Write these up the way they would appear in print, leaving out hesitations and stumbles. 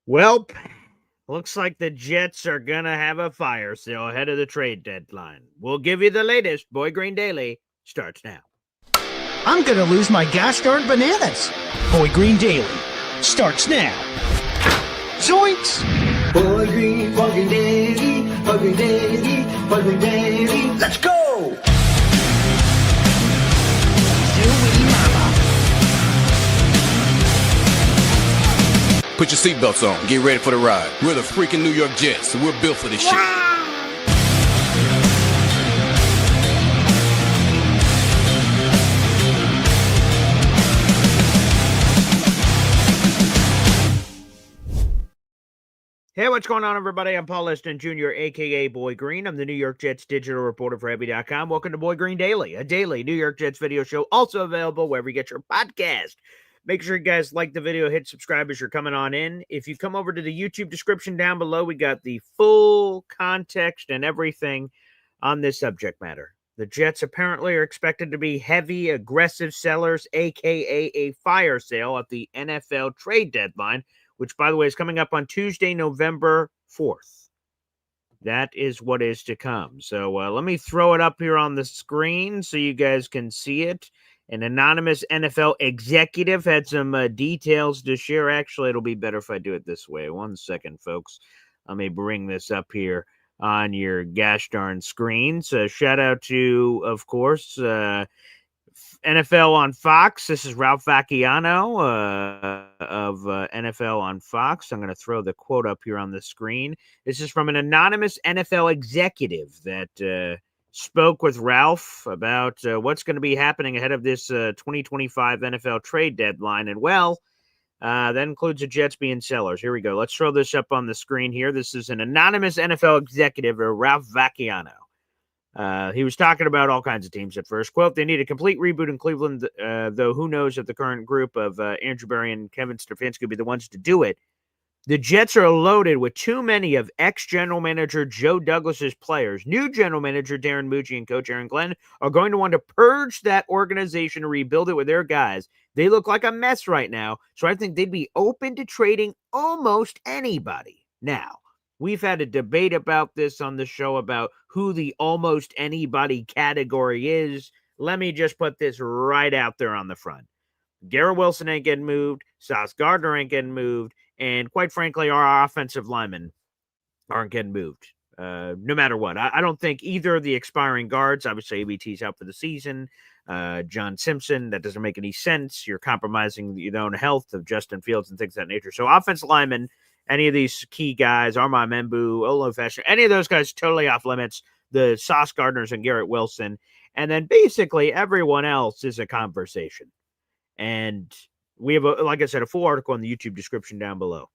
Welp, looks like the Jets are going to have a fire sale ahead of the trade deadline. We'll give you the latest. Boy Green Daily starts now. I'm going to lose my gosh darn bananas. Boy Green Daily starts now. Zoinks! Boy Green Daily, Boy Green Daily, Boy Green Daily. Let's go! Put your seatbelts on. Get ready for the ride. We're the freaking New York Jets, so we're built for this shit. Hey, what's going on, everybody? I'm Paul Liston Jr., a.k.a. Boy Green. I'm the New York Jets digital reporter for Heavy.com. Welcome to Boy Green Daily, a daily New York Jets video show, also available wherever you get your podcast. Make sure you guys like the video, hit subscribe as you're coming on in. If you come over to the YouTube description down below, we got the full context and everything on this subject matter. The Jets apparently are expected to be heavy, aggressive sellers, a.k.a. a fire sale at the NFL trade deadline, which, by the way, is coming up on Tuesday, November 4th. That is what is to come. So let me throw it up here on the screen so you guys can see it. An anonymous NFL executive had some details to share. Actually, it'll be better if I do it this way. 1 second, folks. Let me bring this up here on your gosh darn screen. So shout out to, of course, NFL on Fox. This is Ralph Vacchiano of NFL on Fox. I'm going to throw the quote up here on the screen. This is from an anonymous NFL executive that spoke with Ralph about what's going to be happening ahead of this 2025 NFL trade deadline. And, well, that includes the Jets being sellers. Here we go. Let's throw this up on the screen here. This is an anonymous NFL executive, Ralph Vacchiano. He was talking about all kinds of teams at first. Quote, they need a complete reboot in Cleveland, though who knows if the current group of Andrew Berry and Kevin Stefanski will be the ones to do it. The Jets are loaded with too many of ex-general manager Joe Douglas's players. New general manager Darren Mucci and coach Aaron Glenn are going to want to purge that organization and rebuild it with their guys. They look like a mess right now, so I think they'd be open to trading almost anybody. Now, we've had a debate about this on the show about who the almost anybody category is. Let me just put this right out there on the front. Garrett Wilson ain't getting moved. Sauce Gardner ain't getting moved. And quite frankly, our offensive linemen aren't getting moved no matter what. I don't think either of the expiring guards, obviously ABT's out for the season, John Simpson, that doesn't make any sense. You're compromising your own health of Justin Fields and things of that nature. So offensive linemen, any of these key guys, Armand Membu, Olo Fesher, any of those guys totally off limits. The Sauce Gardners and Garrett Wilson. And then basically everyone else is a conversation. And we have, like I said, a full article in the YouTube description down below.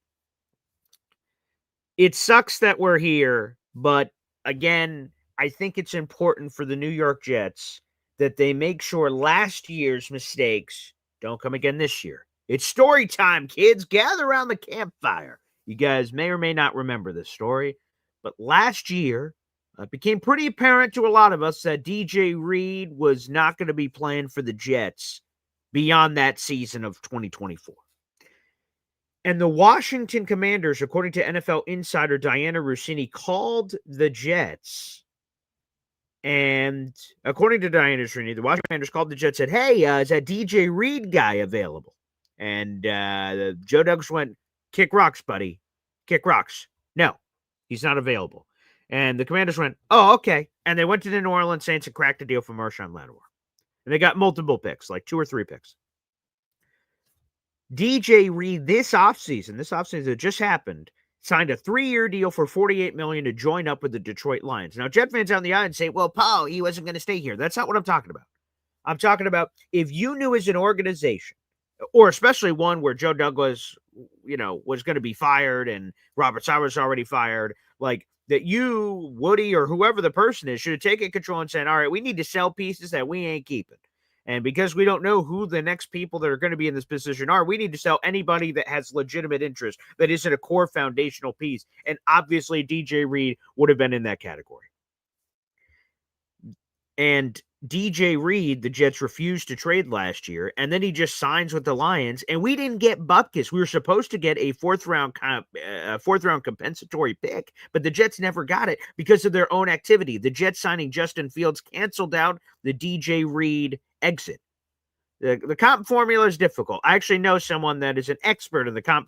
It sucks that we're here, but again, I think it's important for the New York Jets that they make sure last year's mistakes don't come again this year. It's story time, kids. Gather around the campfire. You guys may or may not remember this story, but last year, it became pretty apparent to a lot of us that DJ Reed was not going to be playing for the Jets beyond that season of 2024. And the Washington Commanders, according to NFL insider Diana Rossini, called the Jets. And according to Diana Rossini, the Washington Commanders called the Jets and said, hey, is that DJ Reed guy available? And Joe Douglas went, kick rocks, buddy. Kick rocks. No, he's not available. And the Commanders went, oh, okay. And they went to the New Orleans Saints and cracked a deal for Marshawn Lattimore. And they got multiple picks, like 2 or 3 picks. DJ Reed this offseason that just happened, signed a 3-year deal for $48 million to join up with the Detroit Lions. Now, Jet fans on the island say, well, Paul, he wasn't going to stay here. That's not what I'm talking about. I'm talking about if you knew as an organization, or especially one where Joe Douglas, was going to be fired and Robert Sauer was already fired, like that you, Woody, or whoever the person is, should have taken control and said, all right, we need to sell pieces that we ain't keeping. And because we don't know who the next people that are going to be in this position are, we need to sell anybody that has legitimate interest that isn't a core foundational piece. And obviously, DJ Reed would have been in that category. And DJ Reed, the Jets refused to trade last year, and then he just signs with the Lions, and we didn't get Bupkis. We were supposed to get a fourth round compensatory pick, but the Jets never got it because of their own activity. The Jets signing Justin Fields canceled out the DJ Reed exit. The comp formula is difficult. I actually know someone that is an expert in the comp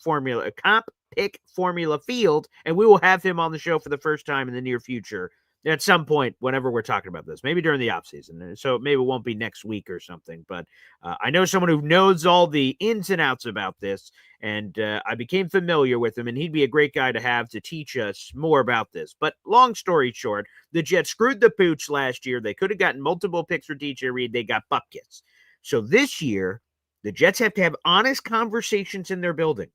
pick formula field, and we will have him on the show for the first time in the near future at some point whenever we're talking about this, maybe during the off season. So maybe it won't be next week or something, but I know someone who knows all the ins and outs about this, and I became familiar with him, and he'd be a great guy to have to teach us more about this. But long story short, the Jets screwed the pooch last year. They could have gotten multiple picks for DJ Reed. They got Bupkis. So this year, the Jets have to have honest conversations in their building.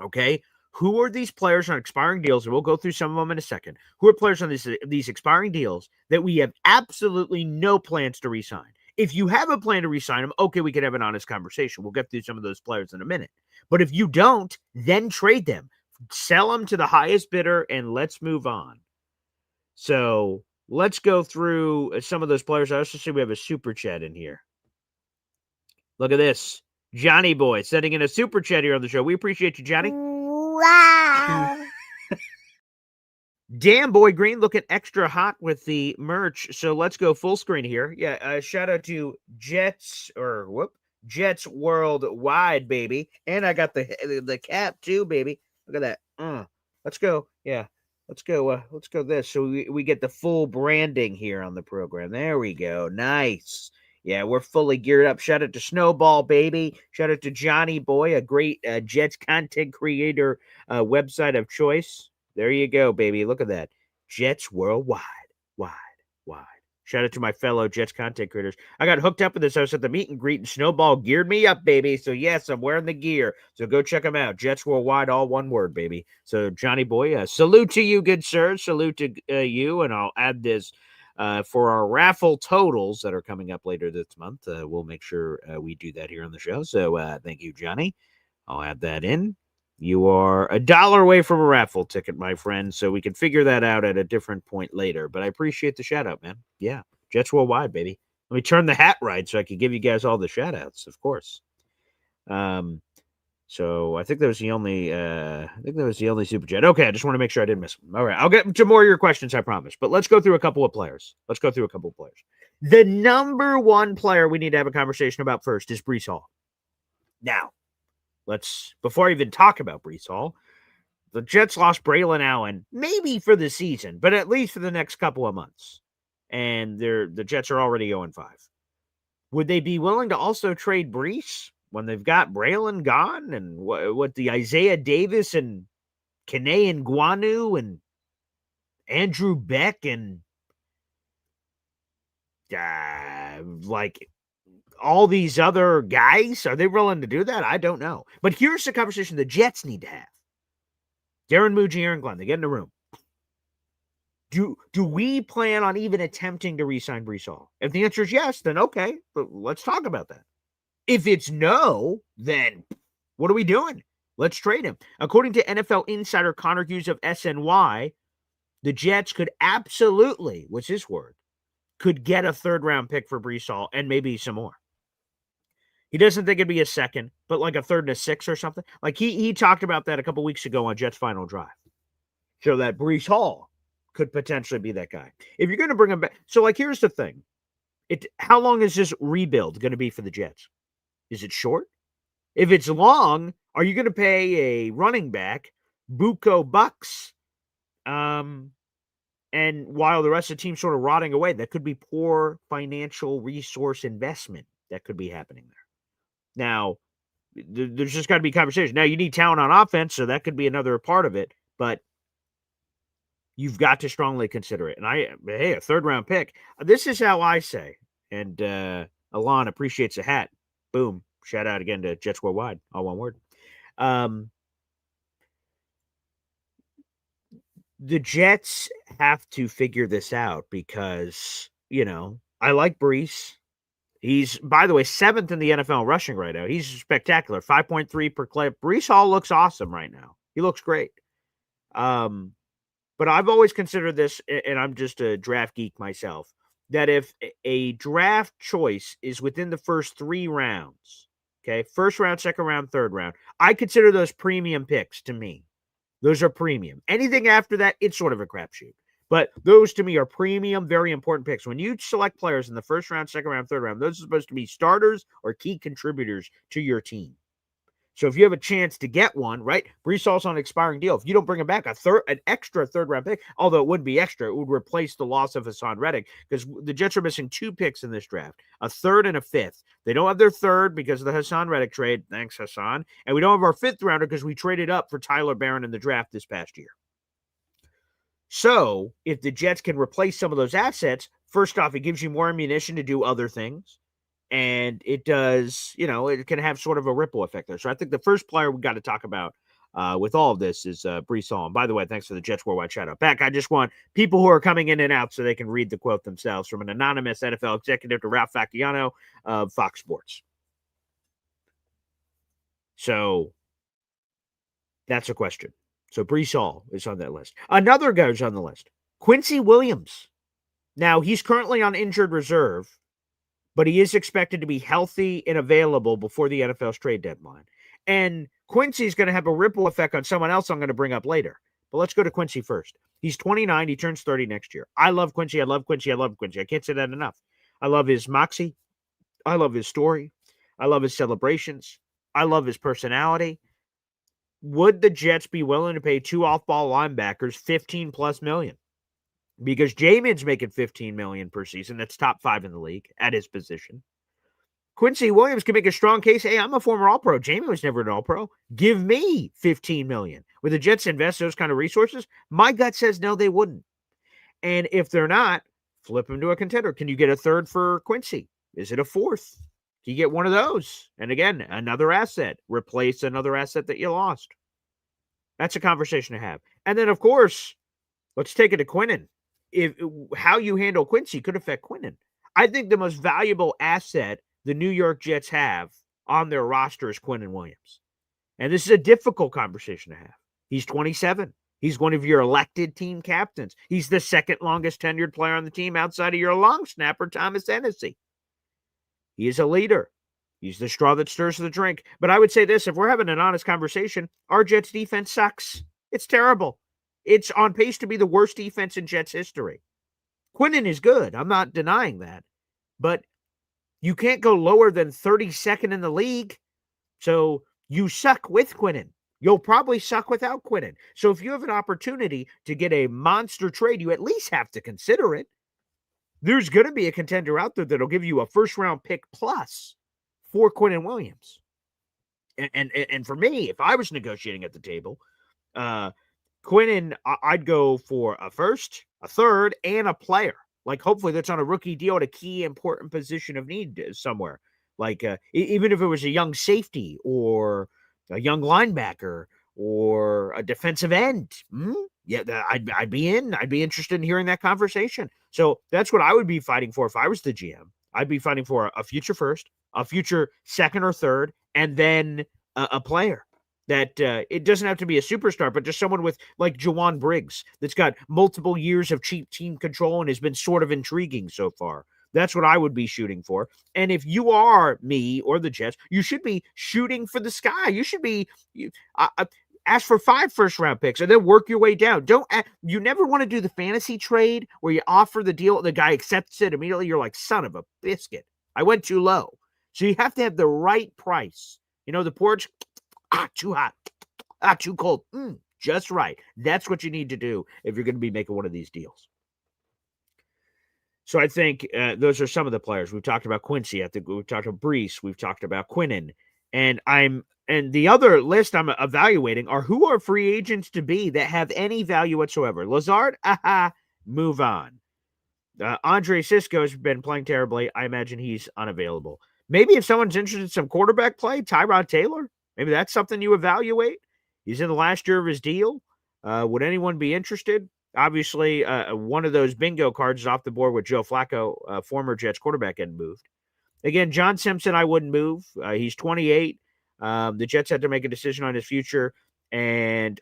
Okay? Who are these players on expiring deals? And we'll go through some of them in a second. Who are players on these expiring deals that we have absolutely no plans to re-sign? If you have a plan to re-sign them, okay, we can have an honest conversation. We'll get through some of those players in a minute. But if you don't, then trade them. Sell them to the highest bidder, and let's move on. So let's go through some of those players. I also see we have a super chat in here. Look at this. Johnny Boy sending in a super chat here on the show. We appreciate you, Johnny. Wow. Damn, Boy Green looking extra hot with the merch. So let's go full screen here. Yeah, shout out to Jets Worldwide, baby. And I got the cap too, baby. Look at that. Let's go. Yeah. Let's go this. So we get the full branding here on the program. There we go. Nice. Yeah, we're fully geared up. Shout out to Snowball, baby. Shout out to Johnny Boy, a great Jets content creator website of choice. There you go, baby. Look at that. Jets Worldwide. Wide. Shout out to my fellow Jets content creators. I got hooked up with this. I was at the meet and greet, and Snowball geared me up, baby. So, yes, I'm wearing the gear. So, go check them out. Jets Worldwide, all one word, baby. So, Johnny Boy, salute to you, good sir. Salute to you, and I'll add this. For our raffle totals that are coming up later this month, we'll make sure we do that here on the show. So thank you, Johnny. I'll add that in. You are $1 away from a raffle ticket, my friend, so we can figure that out at a different point later. But I appreciate the shout-out, man. Yeah, Jets Worldwide, baby. Let me turn the hat right so I can give you guys all the shout-outs, of course. So I think that was the only super chat. Okay, I just want to make sure I didn't miss them. All right, I'll get to more of your questions, I promise. But let's go through a couple of players. The number one player we need to have a conversation about first is Breece Hall. Now, before I even talk about Breece Hall, the Jets lost Braylon Allen, maybe for the season, but at least for the next couple of months. And the Jets are already 0-5. Would they be willing to also trade Breece when they've got Braylon gone and what the Isaiah Davis and Kene Nguanu and Andrew Beck and like all these other guys? Are they willing to do that? I don't know. But here's the conversation the Jets need to have. Darren Muji, Aaron Glenn, they get in the room. Do we plan on even attempting to re-sign Breece Hall? If the answer is yes, then okay, but let's talk about that. If it's no, then what are we doing? Let's trade him. According to NFL insider Connor Hughes of SNY, the Jets could absolutely, what's his word, could get a third-round pick for Breece Hall and maybe some more. He doesn't think it'd be a second, but like a third and a sixth or something. Like he talked about that a couple weeks ago on Jets Final Drive. So that Breece Hall could potentially be that guy. If you're going to bring him back. So like, here's the thing. How long is this rebuild going to be for the Jets? Is it short? If it's long, are you going to pay a running back buco bucks? And while the rest of the team's sort of rotting away, that could be poor financial resource investment that could be happening there. Now, there's just got to be conversation. Now, you need talent on offense, so that could be another part of it, but you've got to strongly consider it. And a third-round pick. This is how I say, and Alon appreciates the hat. Boom. Shout out again to Jets Worldwide. All one word. The Jets have to figure this out because, I like Breece. He's, by the way, 7th in the NFL rushing right now. He's spectacular. 5.3 per clip. Breece Hall looks awesome right now. He looks great. But I've always considered this, and I'm just a draft geek myself, that if a draft choice is within the first 3 rounds, okay, first round, second round, third round, I consider those premium picks to me. Those are premium. Anything after that, it's sort of a crapshoot. But those to me are premium, very important picks. When you select players in the first round, second round, third round, those are supposed to be starters or key contributors to your team. So if you have a chance to get one, right? Brees Hall's on an expiring deal. If you don't bring him back, an extra third round pick, although it wouldn't be extra, it would replace the loss of Hassan Reddick because the Jets are missing 2 picks in this draft, a third and a fifth. They don't have their third because of the Hassan Reddick trade. Thanks, Hassan. And we don't have our 5th rounder because we traded up for Tyler Barron in the draft this past year. So if the Jets can replace some of those assets, first off, it gives you more ammunition to do other things. And it does, it can have sort of a ripple effect there. So I think the first player we got to talk about with all of this is Brees Hall. And by the way, thanks for the Jets Worldwide shout out. Back, I just want people who are coming in and out so they can read the quote themselves from an anonymous NFL executive to Ralph Facciano of Fox Sports. So that's a question. So Brees Hall is on that list. Another guy who's on the list, Quincy Williams. Now, he's currently on injured reserve, but he is expected to be healthy and available before the NFL's trade deadline. And Quincy's going to have a ripple effect on someone else I'm going to bring up later. But let's go to Quincy first. He's 29. He turns 30 next year. I love Quincy. I love Quincy. I love Quincy. I can't say that enough. I love his moxie. I love his story. I love his celebrations. I love his personality. Would the Jets be willing to pay 2 off-ball linebackers $15+ million? Because Jamin's making $15 million per season. That's top 5 in the league at his position. Quincy Williams can make a strong case. Hey, I'm a former All-Pro. Jamin was never an All-Pro. Give me $15 million. Would the Jets invest those kind of resources? My gut says no, they wouldn't. And if they're not, flip him to a contender. Can you get a third for Quincy? Is it a fourth? Can you get one of those? And again, another asset. Replace another asset that you lost. That's a conversation to have. And then, of course, let's take it to Quinnen. How you handle Quincy could affect Quinnen. I think the most valuable asset the New York Jets have on their roster is Quinnen Williams. And this is a difficult conversation to have. He's 27. He's one of your elected team captains. He's the second longest tenured player on the team outside of your long snapper, Thomas Hennessy. He is a leader. He's the straw that stirs the drink. But I would say this, if we're having an honest conversation, our Jets defense sucks. It's terrible. It's on pace to be the worst defense in Jets history. Quinnen is good. I'm not denying that. But you can't go lower than 32nd in the league. So you suck with Quinnen. You'll probably suck without Quinnen. So if you have an opportunity to get a monster trade, you at least have to consider it. There's going to be a contender out there that'll give you a first-round pick plus for Quinnen Williams. And for me, if I was negotiating at the table, Quinnen, I'd go for a first, a third, and a player. Like, hopefully that's on a rookie deal at a key important position of need somewhere. Like, even if it was a young safety or a young linebacker or a defensive end. Yeah, I'd be in. I'd be interested in hearing that conversation. So that's what I would be fighting for if I was the GM. I'd be fighting for a future first, a future second or third, and then a player. That it doesn't have to be a superstar, but just someone with like Jawan Briggs that's got multiple years of cheap team control and has been sort of intriguing so far. That's what I would be shooting for. And if you are me or the Jets, you should be shooting for the sky. You should be ask for 5 first-round picks and then work your way down. You never want to do the fantasy trade where you offer the deal, the guy accepts it immediately. You're like, son of a biscuit. I went too low. So you have to have the right price. You know, the porch, too hot. Too cold. Just right. That's what you need to do if you're going to be making one of these deals. So I think those are some of the players. We've talked about Quincy. I think we've talked about Brees. We've talked about Quinnen. And the other list I'm evaluating are who are free agents to be that have any value whatsoever. Lazard, move on. Andre Cisco has been playing terribly. I imagine he's unavailable. Maybe if someone's interested in some quarterback play, Tyrod Taylor, maybe that's something you evaluate. He's in the last year of his deal. Would anyone be interested? Obviously, one of those bingo cards is off the board with Joe Flacco, former Jets quarterback, getting moved. Again, John Simpson, I wouldn't move. He's 28. The Jets had to make a decision on his future. And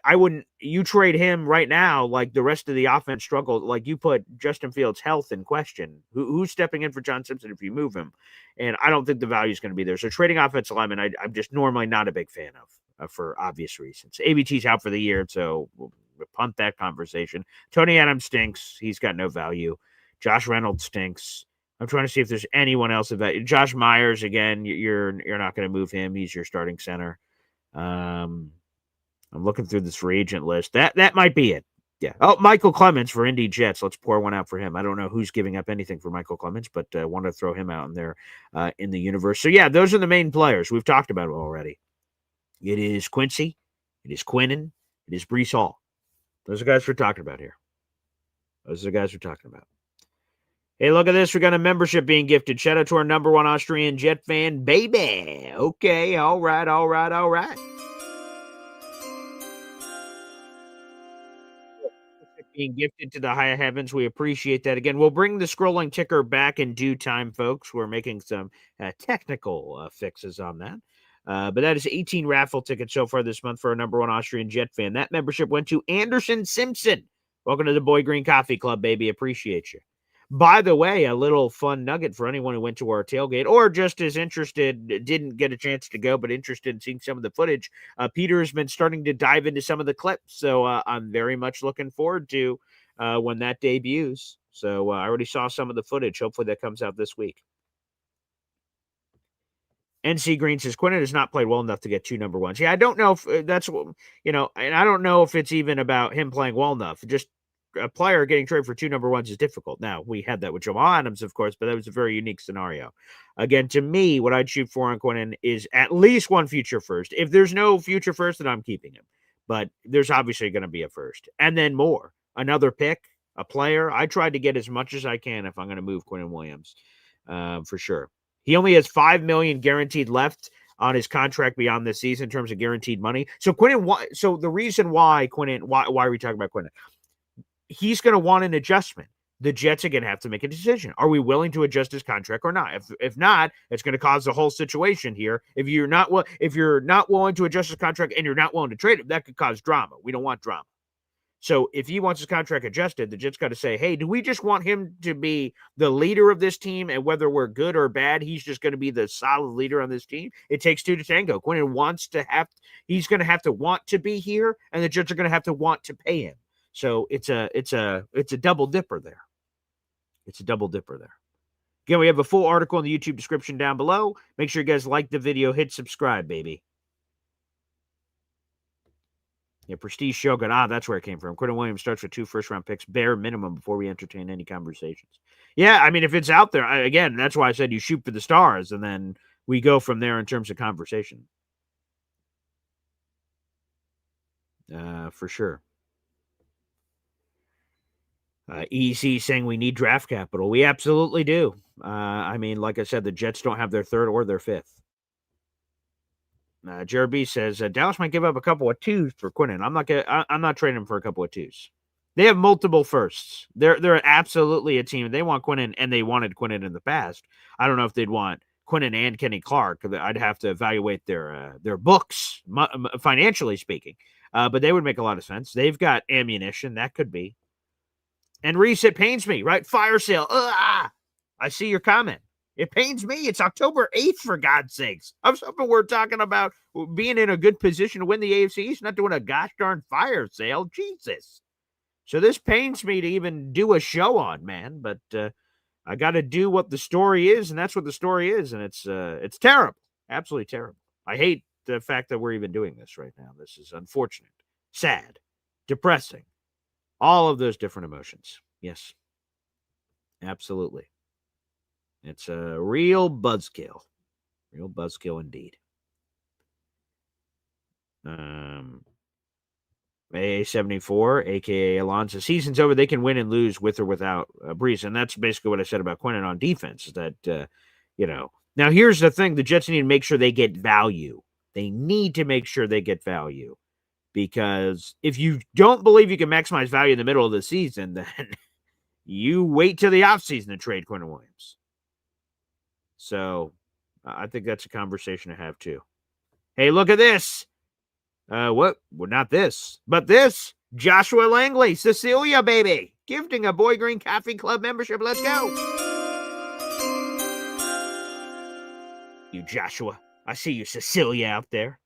you trade him right now, like the rest of the offense struggled. Like you put Justin Fields' health in question. Who's stepping in for John Simpson if you move him? And I don't think the value is going to be there. So trading offensive lineman, I'm just normally not a big fan of for obvious reasons. ABT's out for the year, so we'll punt that conversation. Tony Adams stinks. He's got no value. Josh Reynolds stinks. I'm trying to see if there's anyone else of that. Josh Myers, again, you're not going to move him. He's your starting center. I'm looking through this free agent list. That might be it. Yeah. Oh, Michael Clemens for Indy Jets. Let's pour one out for him. I don't know who's giving up anything for Michael Clemens, but I want to throw him out in there in the universe. So, yeah, those are the main players. We've talked about it already. It is Quincy. It is Quinnen. It is Breece Hall. Those are the guys we're talking about here. Those are the guys we're talking about. Hey, look at this. We got a membership being gifted. Shout out to our number one Austrian Jet fan, baby. Okay, all right. Being gifted to the high heavens. We appreciate that. Again, we'll bring the scrolling ticker back in due time, folks. We're making some technical fixes on that. But that is 18 raffle tickets so far this month for our number one Austrian Jet fan. That membership went to Anderson Simpson. Welcome to the Boy Green Coffee Club, baby. Appreciate you. By the way, a little fun nugget for anyone who went to our tailgate or just as interested, didn't get a chance to go, but interested in seeing some of the footage. Peter has been starting to dive into some of the clips, so I'm very much looking forward to when that debuts. So I already saw some of the footage. Hopefully that comes out this week. NC Green says Quinnen has not played well enough to get 2 number ones. Yeah, I don't know if that's, and I don't know if it's even about him playing well enough. Just a player getting traded for 2 number ones is difficult. Now, we had that with Jamal Adams, of course, but that was a very unique scenario. Again, to me, what I'd shoot for on Quinnen is at least 1 future first. If there's no future first, then I'm keeping him. But there's obviously going to be a first. And then more. Another pick, a player. I tried to get as much as I can if I'm going to move Quinnen Williams, for sure. He only has $5 million guaranteed left on his contract beyond this season in terms of guaranteed money. So the reason why why are we talking about Quinnen? He's going to want an adjustment. The Jets are going to have to make a decision. Are we willing to adjust his contract or not? If not, it's going to cause the whole situation here. If you're not willing to adjust his contract and you're not willing to trade him, that could cause drama. We don't want drama. So if he wants his contract adjusted, the Jets got to say, hey, do we just want him to be the leader of this team? And whether we're good or bad, he's just going to be the solid leader on this team. It takes 2 to tango. Quinnen he's going to have to want to be here, and the Jets are going to have to want to pay him. So it's a double dipper there. It's a double dipper there. Again, we have a full article in the YouTube description down below. Make sure you guys like the video, hit subscribe, baby. Yeah, Prestige Shogun. That's where it came from. Quinnen Williams starts with 2 first-round picks, bare minimum, before we entertain any conversations. Yeah, I mean, if it's out there, again, that's why I said you shoot for the stars, and then we go from there in terms of conversation. For sure. EC saying we need draft capital. We absolutely do. I mean, like I said, the Jets don't have their 3rd or their 5th. Jared B says Dallas might give up a couple of 2s for Quinnen. I'm not trading him for a couple of 2s. They have multiple firsts. They're absolutely a team. They want Quinnen, and they wanted Quinnen in the past. I don't know if they'd want Quinnen and Kenny Clark. I'd have to evaluate their books, financially speaking. But they would make a lot of sense. They've got ammunition. That could be. And Reese, it pains me, right? Fire sale. I see your comment. It pains me. It's October 8th, for God's sakes. I was hoping we're talking about being in a good position to win the AFC East, not doing a gosh darn fire sale. Jesus. So this pains me to even do a show on, man. But I got to do what the story is, and that's what the story is. And it's terrible. Absolutely terrible. I hate the fact that we're even doing this right now. This is unfortunate, sad, depressing. All of those different emotions. Yes. Absolutely. It's a real buzzkill. Real buzzkill indeed. AA74, a.k.a. Alonso. Season's over. They can win and lose with or without Breece. And that's basically what I said about Quinnen on defense, is that, Now, here's the thing. The Jets need to make sure they get value. They need to make sure they get value. Because if you don't believe you can maximize value in the middle of the season, then you wait till the offseason to trade Quinnen Williams. So I think that's a conversation to have too. Hey, look at this. What? Well, not this, but this. Joshua Langley, Cecilia, baby. Gifting a Boy Green Coffee Club membership. Let's go. You, Joshua. I see you, Cecilia, out there.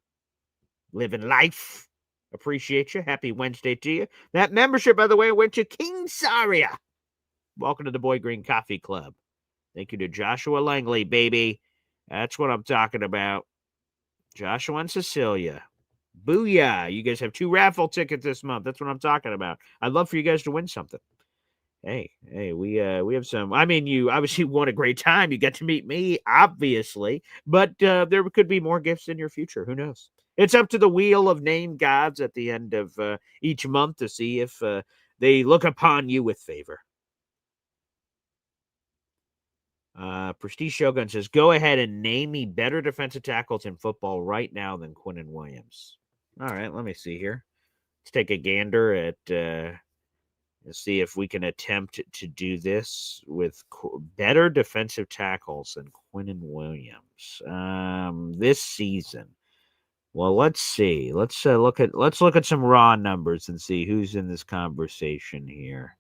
Living life. Appreciate you. Happy Wednesday to you. That membership, by the way, went to King Saria. Welcome to the Boy Green Coffee Club. Thank you to Joshua Langley, baby. That's what I'm talking about. Joshua and Cecilia. Booyah. You guys have 2 raffle tickets this month. That's what I'm talking about. I'd love for you guys to win something. Hey, we have some. I mean, you obviously won a great time. You got to meet me, obviously, but there could be more gifts in your future. Who knows? It's up to the wheel of name gods at the end of each month to see if they look upon you with favor. Prestige Shogun says, go ahead and name me better defensive tackles in football right now than Quinnen Williams. All right, let me see here. Let's take a gander at let's see if we can attempt to do this with better defensive tackles than Quinnen Williams this season. Well, let's see. Let's look at some raw numbers and see who's in this conversation here.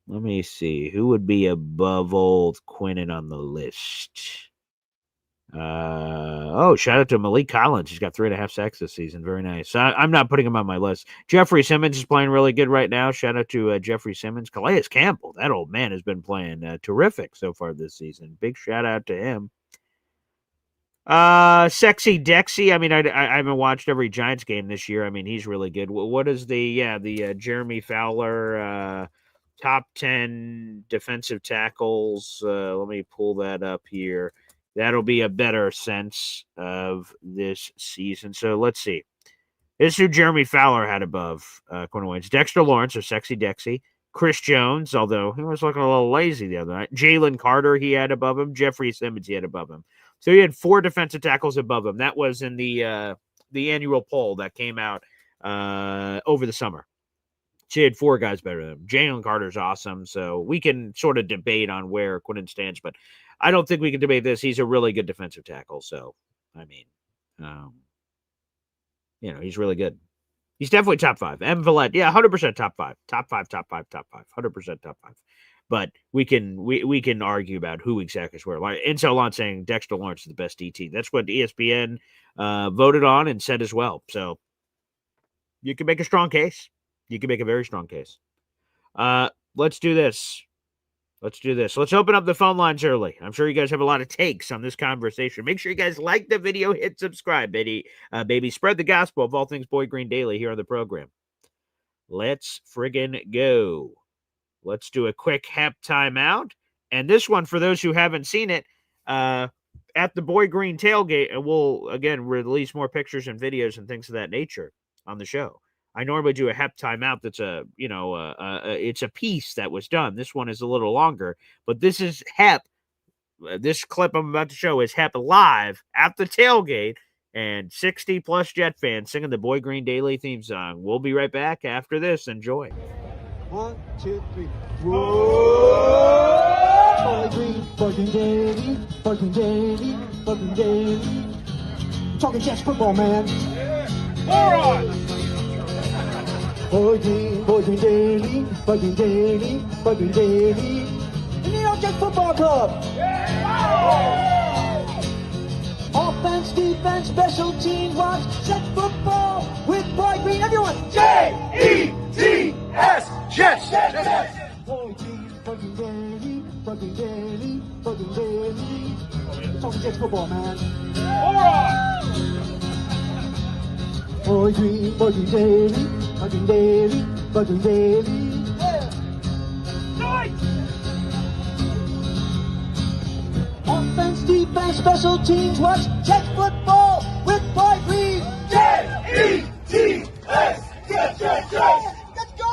Let me see. Who would be above old Quinnen on the list? Shout out to Malik Collins. He's got 3.5 sacks this season. Very nice. I'm not putting him on my list. Jeffrey Simmons is playing really good right now. Shout out to Jeffrey Simmons. Calais Campbell, that old man has been playing terrific so far this season. Big shout out to him. Sexy Dexy. I mean, I haven't watched every Giants game this year. I mean, he's really good. What is the Jeremy Fowler top 10 defensive tackles? Let me pull that up here. That'll be a better sense of this season. So let's see. This is who Jeremy Fowler had above Quinnen Williams. Dexter Lawrence, or Sexy Dexy. Chris Jones, although he was looking a little lazy the other night. Jalen Carter, he had above him. Jeffrey Simmons, he had above him. So he had 4 defensive tackles above him. That was in the annual poll that came out over the summer. She had 4 guys better than him. Jalen Carter's awesome, so we can sort of debate on where Quinnen stands, but I don't think we can debate this. He's a really good defensive tackle, so, I mean, he's really good. He's definitely top 5. M. Villette, yeah, 100% top 5. Top 5, top 5, top 5. 100% top 5. But we can argue about who exactly is where. Like Intel Lon saying Dexter Lawrence is the best DT. That's what ESPN voted on and said as well. So you can make a strong case. You can make a very strong case. Let's do this. Let's open up the phone lines early. I'm sure you guys have a lot of takes on this conversation. Make sure you guys like the video, hit subscribe, baby. Spread the gospel of all things Boy Green Daily here on the program. Let's friggin' go. Let's do a quick Hep timeout. And this one, for those who haven't seen it, at the Boy Green tailgate, and we'll, again, release more pictures and videos and things of that nature on the show. I normally do a Hep timeout that's it's a piece that was done. This one is a little longer, but this is Hep. This clip I'm about to show is Hep live at the tailgate, and 60-plus Jet fans singing the Boy Green Daily theme song. We'll be right back after this. Enjoy. 1, 2, 3. Whoa! Boy Green Daily, Boy Green Daily, Boy Green Daily. Talking Jets football, man. All right. Boy Green Daily, Boy Green Daily, Boy Green Daily. The New York Jets Football Club. Offense, defense, special teams, watch Jets football with Boy Green. Everyone, J-E-T-S, Jets, Jets. Boy Green Daily, Boy Green Daily, Boy Green Daily. Talking Jets football, man. All right. Boy Green Daily, Boy Green Daily, Boy Green Daily. Offense, defense, special teams, watch Jets football with Boy Green. J-E-T-S, Jets, Jets, Jets. Let's go!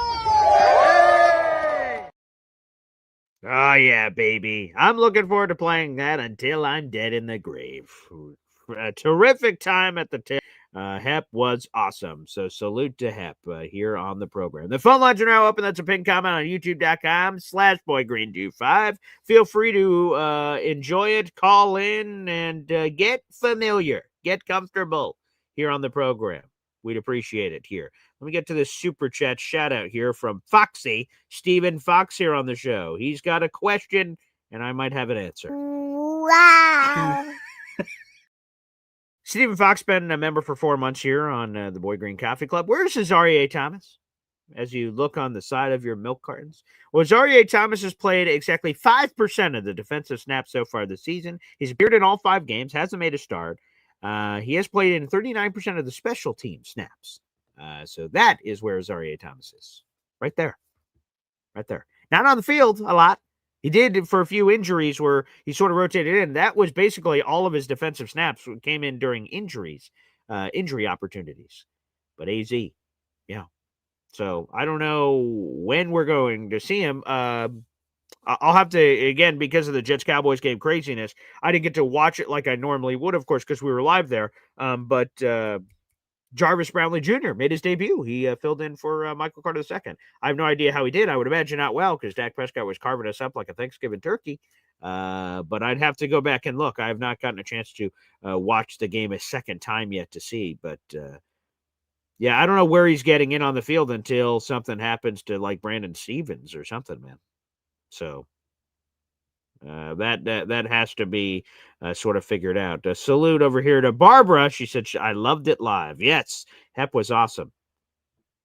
Oh, yeah, baby. I'm looking forward to playing that until I'm dead in the grave. A terrific time at the Hep was awesome. So salute to Hep here on the program. The phone lines are now open. That's a pinned comment on youtube.com/boygreen25. Feel free to enjoy it, call in, and get familiar, get comfortable here on the program. We'd appreciate it here. Let me get to this super chat shout out here from Foxy, Stephen Fox here on the show. He's got a question, and I might have an answer. Wow. Stephen Fox been a member for 4 months here on the Boy Green Coffee Club. Where's Azareye'h Thomas? As you look on the side of your milk cartons. Well, Azareye'h Thomas has played exactly 5% of the defensive snaps so far this season. He's appeared in all 5 games, hasn't made a start. He has played in 39% of the special team snaps. So that is where Azareye'h Thomas is. Right there. Right there. Not on the field a lot. He did for a few injuries where he sort of rotated in. That was basically all of his defensive snaps came in during injury opportunities. But AZ, yeah. So I don't know when we're going to see him. I'll have to, again, because of the Jets-Cowboys game craziness, I didn't get to watch it like I normally would, of course, because we were live there. But Jarvis Brownlee Jr. made his debut. He filled in for Michael Carter II. I have no idea how he did. I would imagine not well because Dak Prescott was carving us up like a Thanksgiving turkey. But I'd have to go back and look. I have not gotten a chance to watch the game a second time yet to see. But, yeah, I don't know where he's getting in on the field until something happens to, like, Brandon Stevens or something, man. So that has to be sort of figured out. A salute over here to Barbara. She said, I loved it live. Yes, Hep was awesome.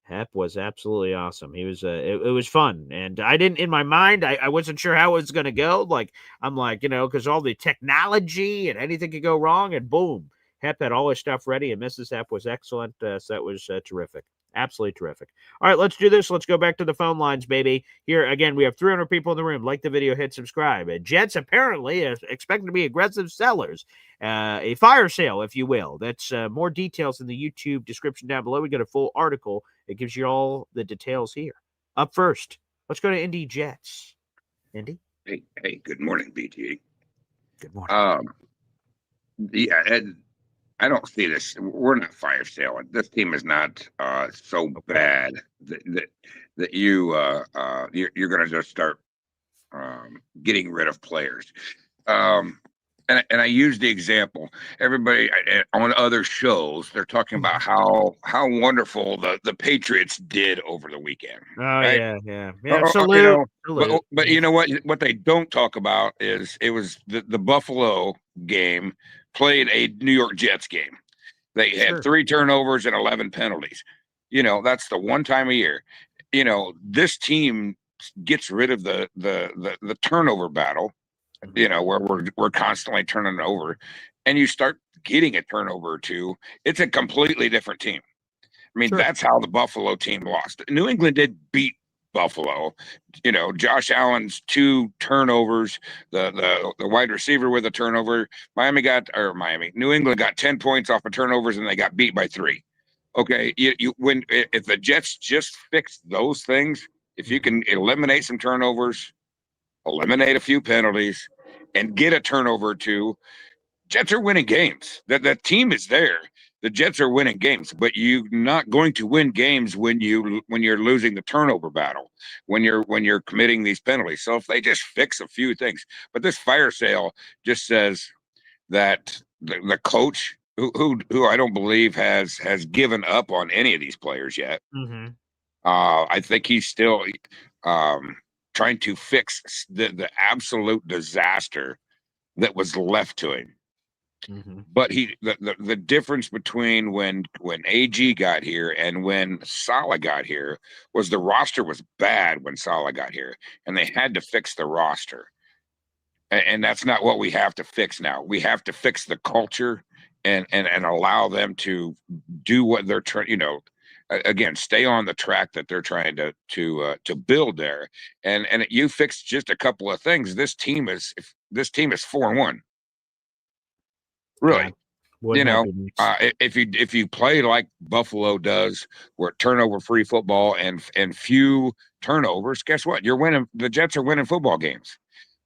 Hep was absolutely awesome. He was it was fun. And I didn't, in my mind, I wasn't sure how it was going to go. Like, I'm like, because all the technology and anything could go wrong, and boom, Hep had all his stuff ready, and Mrs. Hep was excellent. So that was terrific. Absolutely terrific. All right, let's do this. Let's go back to the phone lines, baby. Here, again, we have 300 people in the room. Like the video, hit subscribe. Jets apparently expected to be aggressive sellers. A fire sale, if you will. That's more details in the YouTube description down below. We got a full article. It gives you all the details here. Up first, let's go to Indy Jets. Indy? Hey, good morning, BT. Good morning. Yeah, Ed, I don't see this. We're not fire sale. This team is not so bad that you're going to just start getting rid of players. And I use the example. Everybody on other shows, they're talking about how wonderful the Patriots did over the weekend. Oh, right? yeah. Salute. Salute. But you know what? What they don't talk about is it was the Buffalo game played a New York Jets game. They had 3 turnovers and 11 penalties. That's the one time a year. This team gets rid of the turnover battle. Where we're constantly turning over, and you start getting a turnover or two, it's a completely different team. I mean, that's how the Buffalo team lost. New England did beat Buffalo. Josh Allen's 2 turnovers, the wide receiver with a turnover. New England got 10 points off of turnovers, and they got beat by 3. Okay, if the Jets just fix those things, if you can eliminate some turnovers, eliminate a few penalties, and get a turnover or 2, Jets are winning games. That team is there. The Jets are winning games, but you're not going to win games when you're losing the turnover battle, when you're committing these penalties. So if they just fix a few things, but this fire sale just says that the coach, who I don't believe has given up on any of these players yet. Mm-hmm. I think he's still trying to fix the absolute disaster that was left to him. Mm-hmm. But the difference between when AG got here and when Saleh got here was the roster was bad when Saleh got here, and they had to fix the roster. And that's not what we have to fix now. We have to fix the culture and allow them to do what they're trying, again, stay on the track that they're trying to build there. And you fix just a couple of things. This team is 4-1. Really. Yeah. If you play like Buffalo does, where turnover-free football and few turnovers, guess what? You're winning. The Jets are winning football games.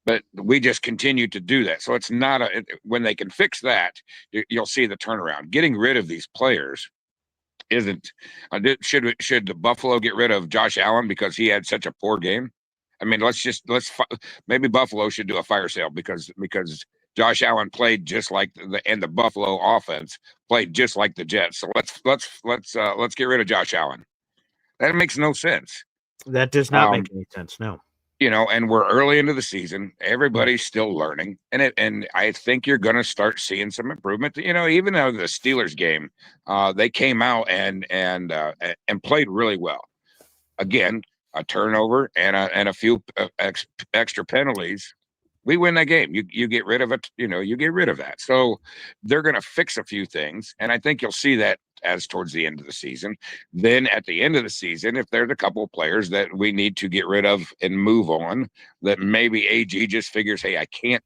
But we just continue to do that. So it's not when they can fix that, you'll see the turnaround. Getting rid of these players isn't should the Buffalo get rid of Josh Allen because he had such a poor game? I mean, maybe Buffalo should do a fire sale because Josh Allen played just like the Buffalo offense played just like the Jets. So let's get rid of Josh Allen. That makes no sense. That does not make any sense. No. And we're early into the season. Everybody's still learning, and I think you're going to start seeing some improvement. Even though the Steelers game, they came out and played really well. Again, a turnover and a few extra penalties. We win that game. You get rid of it. You get rid of that. So they're going to fix a few things, and I think you'll see that as towards the end of the season. Then at the end of the season, if there's a couple of players that we need to get rid of and move on, that maybe AG just figures, hey, I can't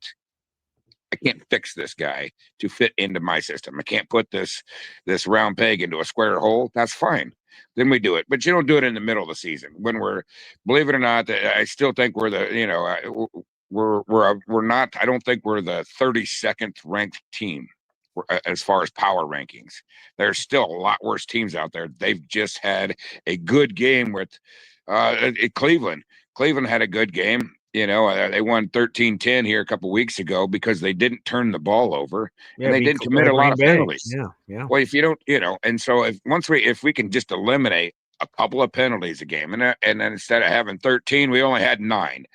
fix this guy to fit into my system. I can't put this round peg into a square hole. That's fine. Then we do it. But you don't do it in the middle of the season when believe it or not, I still think we're we're not. I don't think we're the 32nd ranked team as far as power rankings. There's still a lot worse teams out there. They've just had a good game with Cleveland. Cleveland had a good game. They won 13-10 here a couple weeks ago because they didn't turn the ball over and they didn't commit a lot of penalties. Yeah. Well, if you don't, and so if we can just eliminate a couple of penalties a game, and then instead of having 13, we only had 9.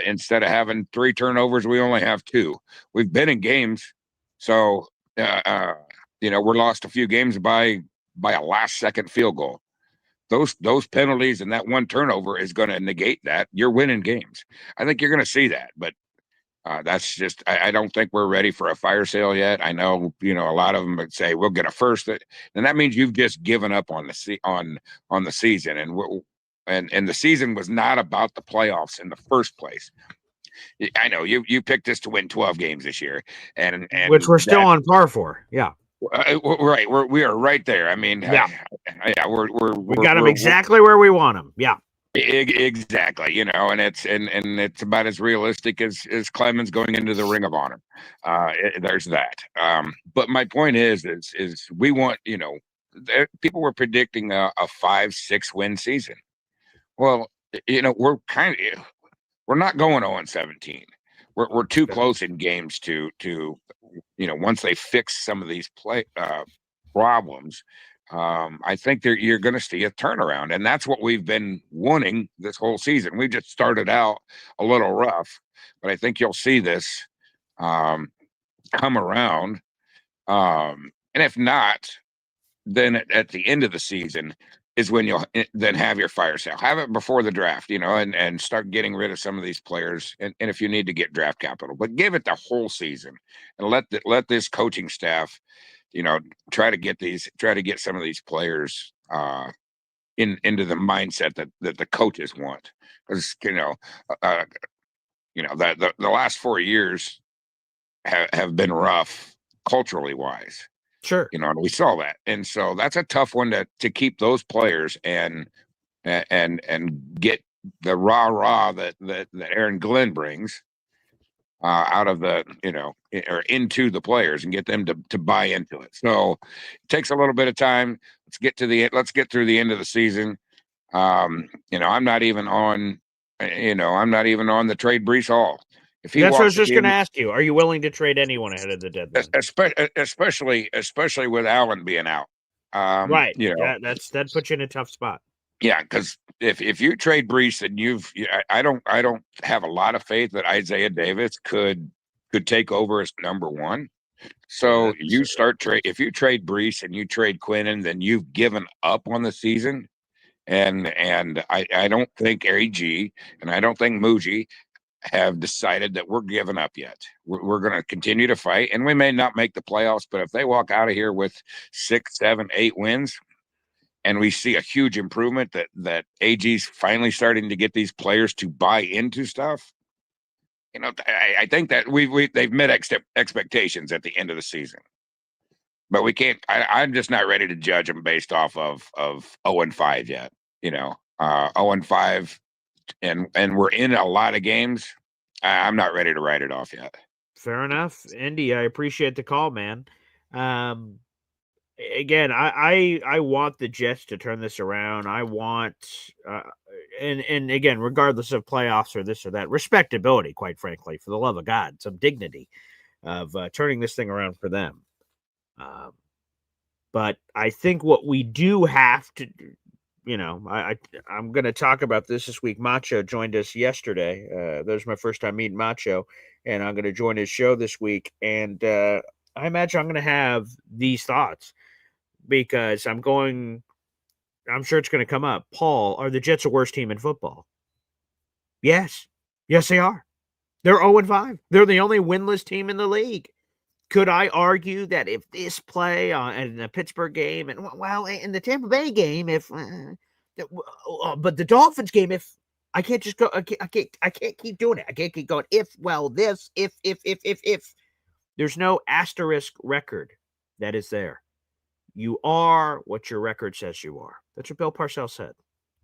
Instead of having 3 turnovers, we only have 2. We've been in games, so we're lost a few games by a last-second field goal. Those penalties and that one turnover is going to negate that. You're winning games. I think you're going to see that, but that's just I don't think we're ready for a fire sale yet. I know a lot of them would say we'll get a first, and that means you've just given up on the season, and the season was not about the playoffs in the first place. I know you picked us to win 12 games this year, and which we're still on par for. Yeah. Right, we are right there. I mean, yeah, we got them exactly where we want them. Yeah, exactly. And it's about as realistic as Clemens going into the Ring of Honor. There's that. But my point is we want people were predicting a 5-6 win season. Well, we're not going 0-17. We're too close in games to once they fix some of these problems, I think you're going to see a turnaround, and that's what we've been wanting this whole season. We just started out a little rough, but I think you'll see this come around. And if not, then at the end of the season is when you'll then have your fire sale. Have it before the draft, and start getting rid of some of these players. And if you need to get draft capital, but give it the whole season and let this coaching staff, try to get some of these players into the mindset that the coaches want. Because the last 4 years have been rough culturally wise. Sure. And we saw that. And so that's a tough one to keep those players and get the rah that Aaron Glenn brings out of the, or into the players and get them to buy into it. So it takes a little bit of time. Let's get through the end of the season. I'm not even on the trade Breece Hall. That's what I was just going to ask you. Are you willing to trade anyone ahead of the deadline? Especially with Allen being out. Right. That puts you in a tough spot. Yeah, because if you trade Breece, then I don't have a lot of faith that Isaiah Davis could take over as number 1. So if you trade Breece and you trade Quinnen, then you've given up on the season. And I don't think AG and I don't think Muji have decided that we're giving up yet. We're going to continue to fight, and we may not make the playoffs, but if they walk out of here with 6, 7, 8 wins, and we see a huge improvement that AG's finally starting to get these players to buy into stuff, I think that they've met expectations at the end of the season. But we can't. I'm just not ready to judge them based off of 0-5 yet. 0-5. And we're in a lot of games. I'm not ready to write it off yet. Fair enough. Indy, I appreciate the call, man. Again, I want the Jets to turn this around. I want, and again, regardless of playoffs or this or that, respectability, quite frankly, for the love of God, some dignity. of turning this thing around for them. But I think what we do have to, I'm going to talk about this week. Macho joined us yesterday. That was my first time meeting Macho, and I'm going to join his show this week. And I imagine I'm going to have these thoughts because I'm sure it's going to come up. Paul, are the Jets a worst team in football? Yes. Yes, they are. They're 0-5. They're the only winless team in the league. Could I argue that if this play in the Pittsburgh game and in the Tampa Bay game, but the Dolphins game, if I can't just go, I can't keep doing it. I can't keep going. If there's no asterisk record that is there. You are what your record says you are. That's what Bill Parcells said.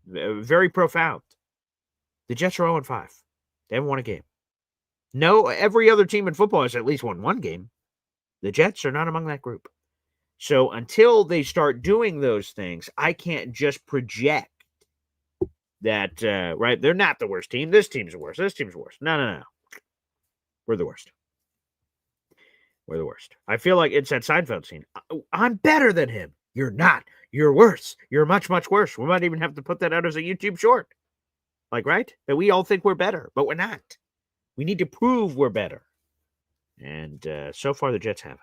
Very profound. The Jets are 0-5. They haven't won a game. No, every other team in football has at least won one game. The Jets are not among that group. So until they start doing those things, I can't just project that, right? They're not the worst team. This team's the worst. This team's worse. No. We're the worst. We're the worst. I feel like it's that Seinfeld scene. I'm better than him. You're not. You're worse. You're much, much worse. We might even have to put that out as a YouTube short. Like, right? That we all think we're better, but we're not. We need to prove we're better. And so far, the Jets haven't.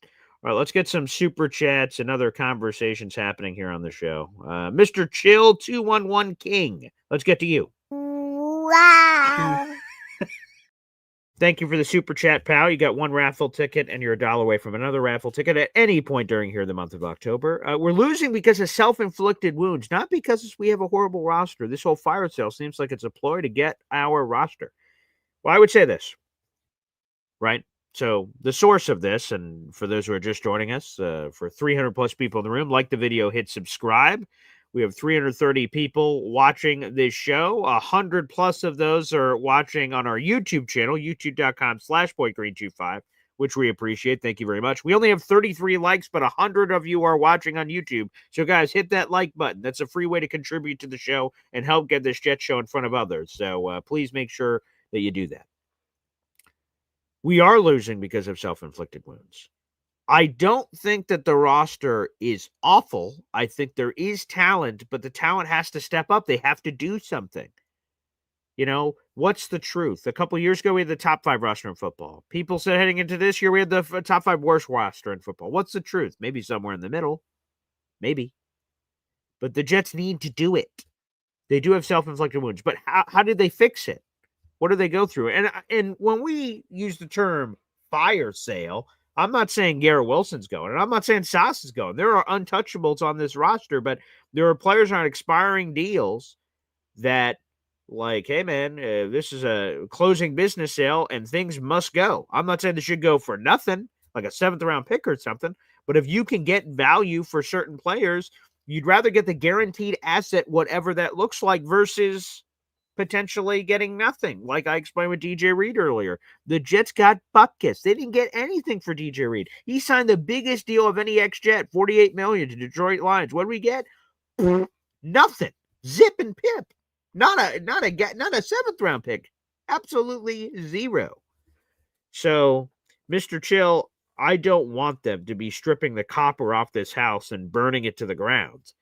All right, let's get some super chats and other conversations happening here on the show. Mr. Chill 211 King, let's get to you. Wow. Thank you for the super chat, pal. You got one raffle ticket, and you're $1 away from another raffle ticket at any point during here the month of October. We're losing because of self-inflicted wounds, not because we have a horrible roster. This whole fire sale seems like it's a ploy to get our roster. Well, I would say this. Right? So the source of this, and for those who are just joining us, for 300 plus people in the room, like the video, hit subscribe. We have 330 people watching this show. 100 plus of those are watching on our YouTube channel, youtube.com/BoydGreen25, which we appreciate. Thank you very much. We only have 33 likes, but 100 of you are watching on YouTube. So guys, hit that like button. That's a free way to contribute to the show and help get this Jet show in front of others. So please make sure that you do that. We are losing because of self-inflicted wounds. I don't think that the roster is awful. I think there is talent, but the talent has to step up. They have to do something. What's the truth? A couple of years ago, we had the top 5 roster in football. People said heading into this year, we had the top 5 worst roster in football. What's the truth? Maybe somewhere in the middle. Maybe. But the Jets need to do it. They do have self-inflicted wounds, but how did they fix it? What do they go through? And when we use the term fire sale, I'm not saying Garrett Wilson's going, and I'm not saying Sauce is going. There are untouchables on this roster, but there are players on expiring deals that, like, hey, man, this is a closing business sale, and things must go. I'm not saying they should go for nothing, like a 7th-round pick or something, but if you can get value for certain players, you'd rather get the guaranteed asset, whatever that looks like, versus potentially getting nothing, like I explained with DJ Reed earlier. The Jets got buckets. They didn't get anything for DJ Reed. He signed the biggest deal of any ex-Jet, $48 million to Detroit Lions. What did we get? Nothing. Zip and pip. Not a 7th-round pick. Absolutely zero. So, Mr. Chill, I don't want them to be stripping the copper off this house and burning it to the ground.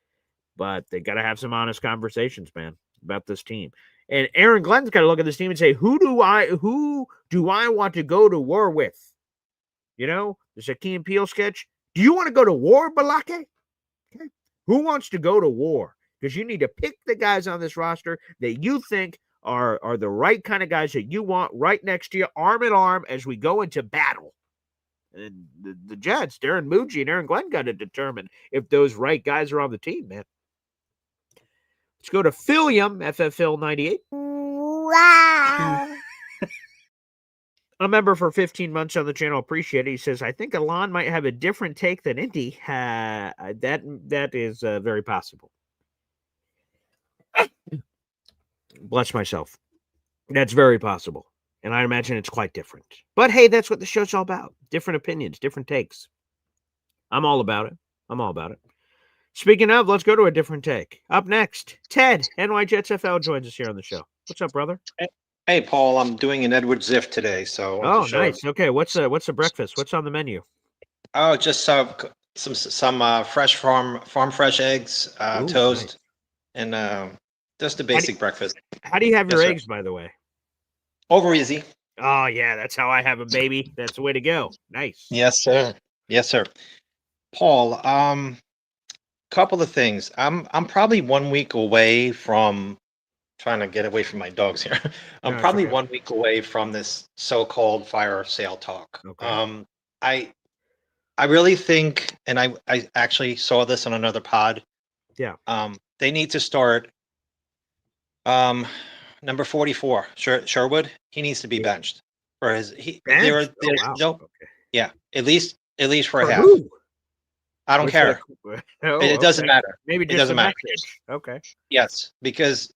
But they got to have some honest conversations, man, about this team. And Aaron Glenn's got to look at this team and say, who do I want to go to war with? There's a Key and Peele sketch. Do you want to go to war, Balake? Okay. Who wants to go to war? Because you need to pick the guys on this roster that you think are the right kind of guys that you want right next to you, arm in arm, as we go into battle. And the Jets, Darren Muji and Aaron Glenn, got to determine if those right guys are on the team, man. Let's go to Philium, FFL98. Wow. A member for 15 months on the channel. Appreciate it. He says, I think Alon might have a different take than Indy. That is very possible. Bless myself. That's very possible. And I imagine it's quite different. But hey, that's what the show's all about. Different opinions, different takes. I'm all about it. Speaking of, let's go to a different take. Up next, Ted, NY Jets FL, joins us here on the show. What's up, brother? Hey, Paul, I'm doing an Edward Ziff today, so I want Oh, to show nice. Okay, what's the breakfast? What's on the menu? Oh, just some fresh farm fresh eggs, Ooh, toast, nice. and just a How do, basic breakfast. how do you have Yes, your sir. eggs, by the way? Over easy. Oh, yeah, that's how I have them, baby. That's the way to go. Nice. Yes, sir. Yes, sir. Paul, couple of things. I'm probably 1 week away from trying to get away from my dogs here. I'm No, it's probably okay. 1 week away from this so-called fire sale talk. Okay. I I really think, and I actually saw this on another pod. Yeah. They need to start number 44, Sherwood. He needs to be Yeah. benched for his he Benched? Oh, there's wow. no Okay. yeah, at least for a For half. who? I don't What's care. that? Oh, It doesn't okay. matter. Maybe It just doesn't a matter. message. Okay. Yes, because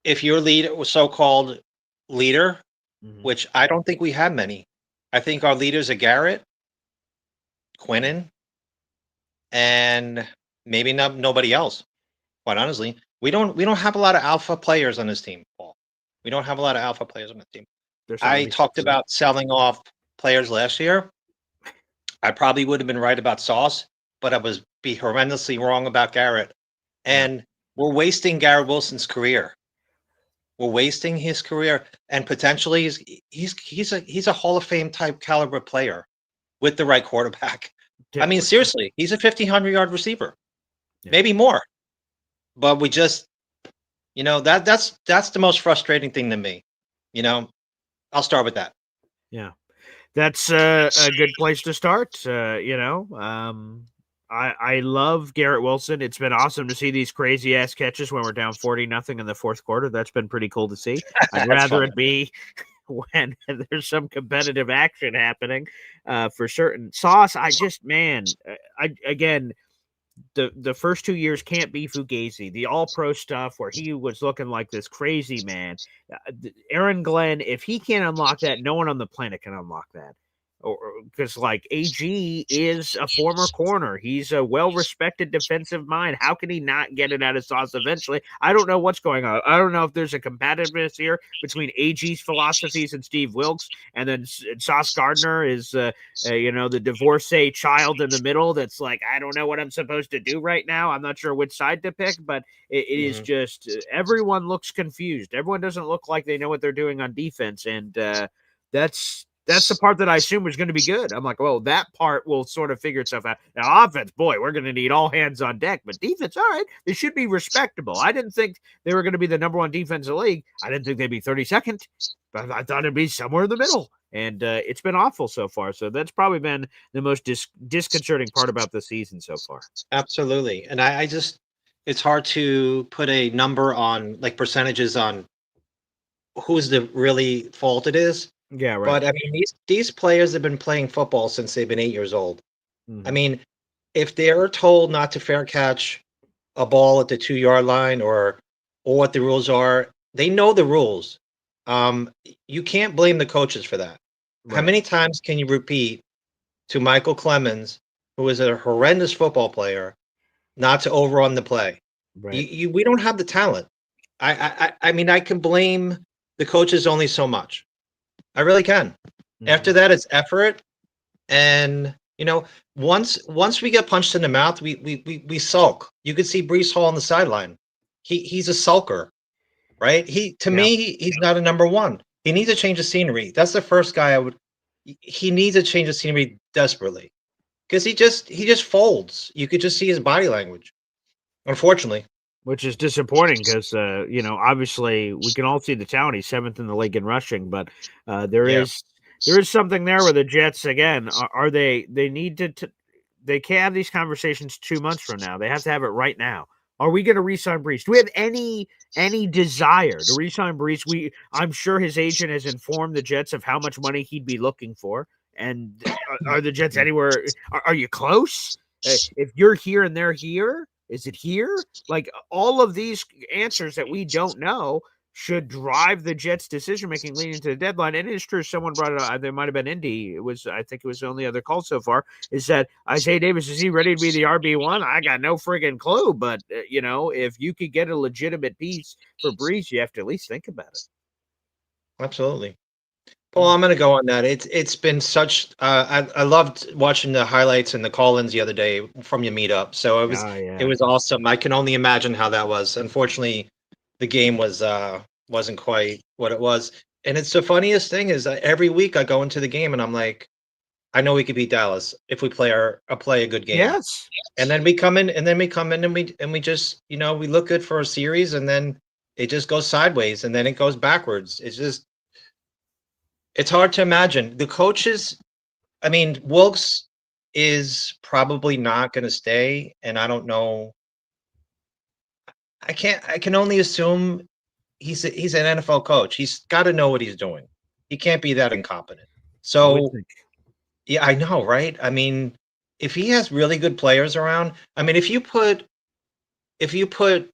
if your so-called leader, Mhm. which I don't think we have many. I think our leaders are Garrett, Quinnen, and maybe nobody else. Quite honestly, we don't have a lot of alpha players on this team, Paul. We don't have a lot of alpha players on the team. There's something I to be said talked for that. about selling off players last year. I probably would have been right about Sauce, but I was be horrendously wrong about Garrett. And we're wasting Garrett Wilson's career. We're wasting his career, and potentially he's a Hall of Fame type caliber player with the right quarterback. I mean, For sure. seriously, he's a 1,500-yard receiver, Yeah. maybe more. But we just, that's the most frustrating thing to me. I'll start with that. Yeah. That's a good place to start. I love Garrett Wilson. It's been awesome to see these crazy ass catches when we're down 40-0 in the fourth quarter. That's been pretty cool to see. I'd That's rather fun. it be when there's some competitive action happening, for certain. Sauce, again, the first 2 years can't be Fugazi. The all pro stuff where he was looking like this crazy man. Aaron Glenn, if he can't unlock that, no one on the planet can unlock that. Or because like AG is a former corner, he's a well-respected defensive mind. How can he not get it out of Sauce eventually? I don't know what's going on. I don't know if there's a competitiveness here between AG's philosophies and Steve Wilkes, and then Sauce Gardner is the divorcee child in the middle that's like, I don't know what I'm supposed to do right now. I'm not sure which side to pick, but it is just everyone looks confused. Everyone doesn't look like they know what they're doing on defense, and that's the part that I assume was going to be good. I'm like, well, that part will sort of figure itself out. Now, offense, boy, we're going to need all hands on deck, but defense, all right, they should be respectable. I didn't think they were going to be the number one defense in the league. I didn't think they'd be 32nd, but I thought it'd be somewhere in the middle. And it's been awful so far. So that's probably been the most disconcerting part about the season so far. Absolutely. And I just, it's hard to put a number on, like, percentages on who's the really fault it is. Yeah, right. But I mean, these players have been playing football since they've been 8 years old. I mean, if they're told not to fair catch a ball at the 2-yard line or what the rules are, they know the rules. You can't blame the coaches for that. How many times can you repeat to Michael Clemens, who is a horrendous football player, not to overrun the play? Right. We don't have the talent. I mean, I can blame the coaches only so much. I really can. After that, it's effort, and once we get punched in the mouth, we sulk. You could see Breece Hall on the sideline. He's a sulker, right? To me, he's not a number one. He needs to change the scenery. That's the first guy he needs to change the scenery desperately, because he just folds. You could just see his body language, unfortunately. Which is disappointing because, obviously we can all see the talent. He's 7th in the league in rushing, but there is something there where the Jets, again, they need to they can't have these conversations 2 months from now. They have to have it right now. Are we going to re-sign Breece? Do we have any desire to re-sign Breece? I'm sure his agent has informed the Jets of how much money he'd be looking for. And are the Jets anywhere? Are you close? If you're here and they're here, is it here? Like, all of these answers that we don't know should drive the Jets' decision-making leading to the deadline. And it is true, someone brought it up. There might have been Indy. I think it was the only other call so far, is that Isaiah Davis, is he ready to be the RB1? I got no friggin' clue. But, if you could get a legitimate piece for Breece, you have to at least think about it. Absolutely. Well, I'm gonna go on that. It's been such. I loved watching the highlights and the call-ins the other day from your meetup. So it was awesome. I can only imagine how that was. Unfortunately, the game wasn't quite what it was. And it's the funniest thing is that every week I go into the game and I'm like, I know we could beat Dallas if we play a good game. Yes. And then we come in and we just, we look good for a series and then it just goes sideways and then it goes backwards. It's hard to imagine. The coaches, I mean, Wilkes is probably not going to stay, and I don't know. I can only assume he's an NFL coach. He's got to know what he's doing. He can't be that incompetent. So, yeah, I know, right? I mean, if he has really good players around, I mean, if you put, who's the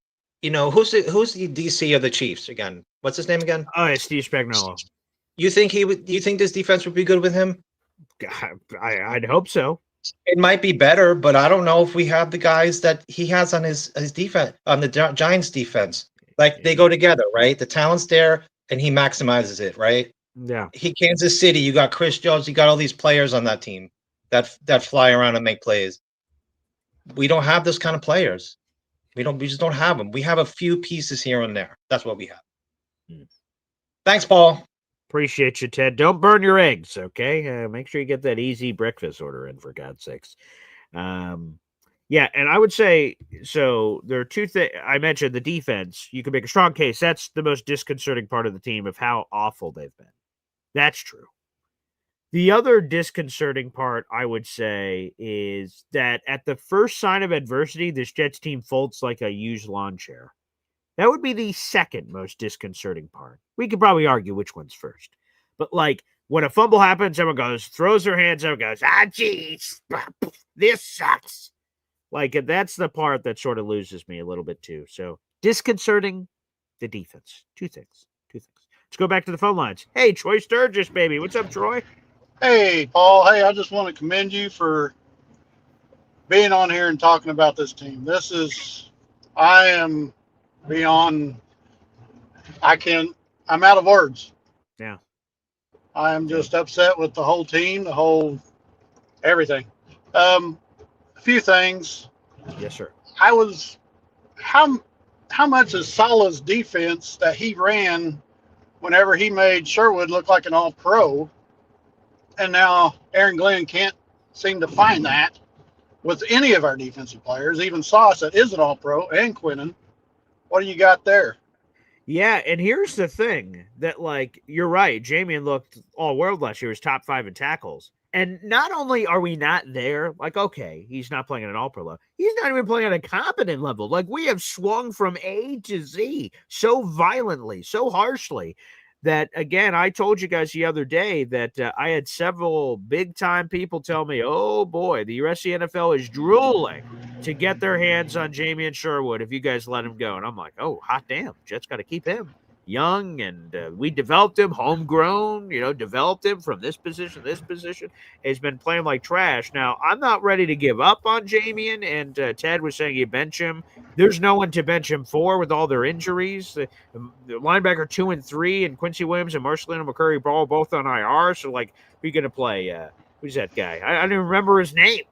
DC of the Chiefs again? What's his name again? Oh, it's Steve Spagnuolo. You think this defense would be good with him? I'd hope so. It might be better, but I don't know if we have the guys that he has on his defense, on the Giants defense. Like they go together, right? The talent's there and he maximizes it, right? Yeah. Kansas City, you got Chris Jones, you got all these players on that team that fly around and make plays. We don't have those kind of players. We just don't have them. We have a few pieces here and there. That's what we have. Thanks, Paul. Appreciate you, Ted. Don't burn your eggs, okay? Make sure you get that easy breakfast order in, for God's sakes. Yeah, and I would say, so there are two things. I mentioned the defense. You can make a strong case. That's the most disconcerting part of the team of how awful they've been. That's true. The other disconcerting part, I would say, is that at the first sign of adversity, this Jets team folds like a used lawn chair. That would be the second most disconcerting part. We could probably argue which one's first. But, like, when a fumble happens, everyone throws their hands up, goes, geez, this sucks. Like, that's the part that sort of loses me a little bit, too. So, disconcerting, the defense. Two things. Let's go back to the phone lines. Hey, Troy Sturgis, baby. What's up, Troy? Hey, Paul. Hey, I just want to commend you for being on here and talking about this team. I am beyond, I'm out of words. Yeah. I am just upset with the whole team, everything. A few things. Yes, sir. How much is Salah's defense that he ran whenever he made Sherwood look like an all-pro, and now Aaron Glenn can't seem to find that with any of our defensive players, even Sauce that is an all-pro, and Quinnen. What do you got there? Yeah, and here's the thing that, like, you're right. Jamian looked all-world last year. He was top 5 in tackles. And not only are we not there, like, okay, he's not playing at an all-pro level. He's not even playing at a competent level. Like, we have swung from A to Z so violently, so harshly that, again, I told you guys the other day that I had several big-time people tell me, oh, boy, the USC NFL is drooling to get their hands on Jamian Sherwood if you guys let him go. And I'm like, oh, hot damn, Jets got to keep him young, and we developed him, homegrown, developed him from this position. He's been playing like trash. Now, I'm not ready to give up on Jamian, and Ted was saying you bench him. There's no one to bench him for with all their injuries. The linebacker 2 and 3 and Quincy Williams and Marcelino McCurry Ball both on IR, so, like, who's going to play? Who's that guy? I don't even remember his name.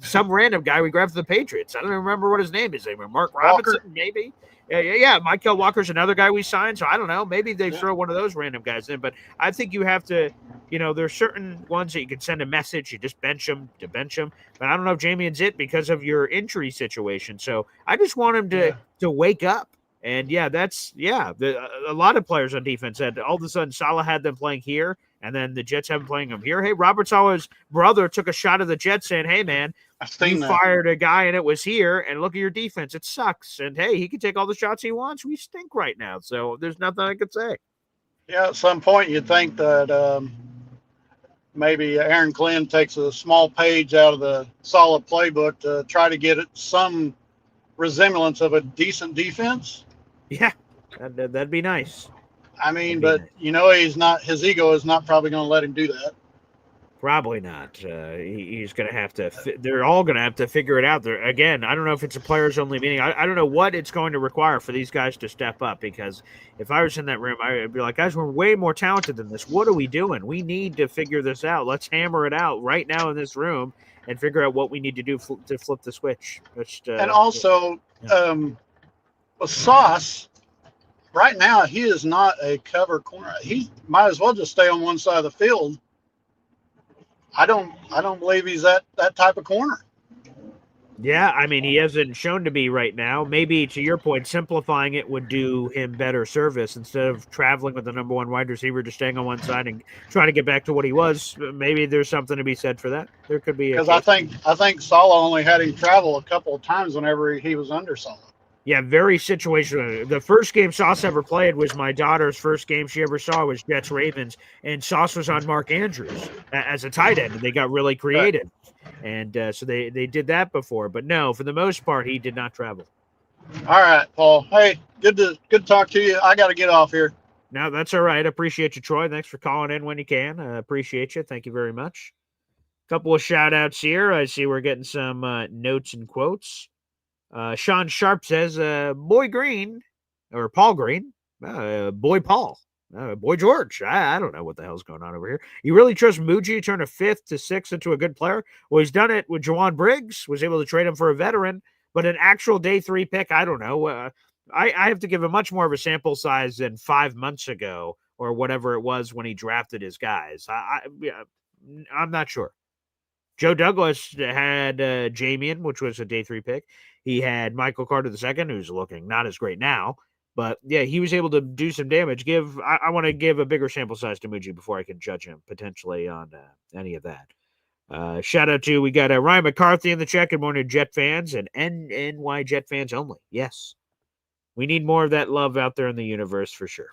Some random guy we grabbed for the Patriots. I don't even remember what his name is. Mark Robinson, maybe? Yeah. Michael Walker's another guy we signed, so I don't know. Maybe they throw one of those random guys in, but I think you have to, there's certain ones that you can send a message, you just bench them, but I don't know if Jamian's it because of your injury situation. So I just want him to wake up. And a lot of players on defense had all of a sudden Salah had them playing here, and then the Jets have them playing them here. Hey, Robert Saleh's brother took a shot at the Jets saying, hey, man, you fired a guy and it was here, and look at your defense. It sucks. And, hey, he can take all the shots he wants. We stink right now. So there's nothing I could say. Yeah, at some point you'd think that maybe Aaron Glenn takes a small page out of the Saleh playbook to try to get some resemblance of a decent defense. Yeah, that'd be nice. I mean, but nice. His ego is not probably going to let him do that. Probably not. He's going to have to. They're all going to have to figure it out. There again. I don't know if it's a players only meeting. I don't know what it's going to require for these guys to step up. Because if I was in that room, I'd be like, guys, we're way more talented than this. What are we doing? We need to figure this out. Let's hammer it out right now in this room and figure out what we need to do to flip the switch. And also, with Sauce, right now he is not a cover corner. He might as well just stay on one side of the field. I don't believe he's that type of corner. Yeah, I mean, he hasn't shown to be right now. Maybe, to your point, simplifying it would do him better service instead of traveling with the number one wide receiver, just staying on one side and trying to get back to what he was. Maybe there's something to be said for that. There could be. Because I think Saleh only had him travel a couple of times whenever he was under Saleh. Yeah, very situational. The first game Sauce ever played was my daughter's first game she ever saw was Jets Ravens, and Sauce was on Mark Andrews as a tight end, and they got really creative. And so they did that before. But no, for the most part, he did not travel. All right, Paul. Hey, good to talk to you. I got to get off here. No, that's all right. Appreciate you, Troy. Thanks for calling in when you can. Appreciate you. Thank you very much. Couple of shout-outs here. I see we're getting some notes and quotes. Sean Sharp says, Boy Green, or Paul Green, Boy Paul, Boy George. I don't know what the hell's going on over here. You really trust Muji to turn a 5th to 6th into a good player? Well, he's done it with Jawan Briggs, was able to trade him for a veteran, but an actual day 3 pick, I don't know. I have to give him much more of a sample size than 5 months ago or whatever it was when he drafted his guys. I'm not sure. Joe Douglas had Jamian, which was a day 3 pick. He had Michael Carter II, who's looking not as great now. But, yeah, he was able to do some damage. I want to give a bigger sample size to Muji before I can judge him potentially on any of that. Shout out to, we got Ryan McCarthy in the chat. Good morning, Jet fans and NY Jet fans only. Yes. We need more of that love out there in the universe for sure.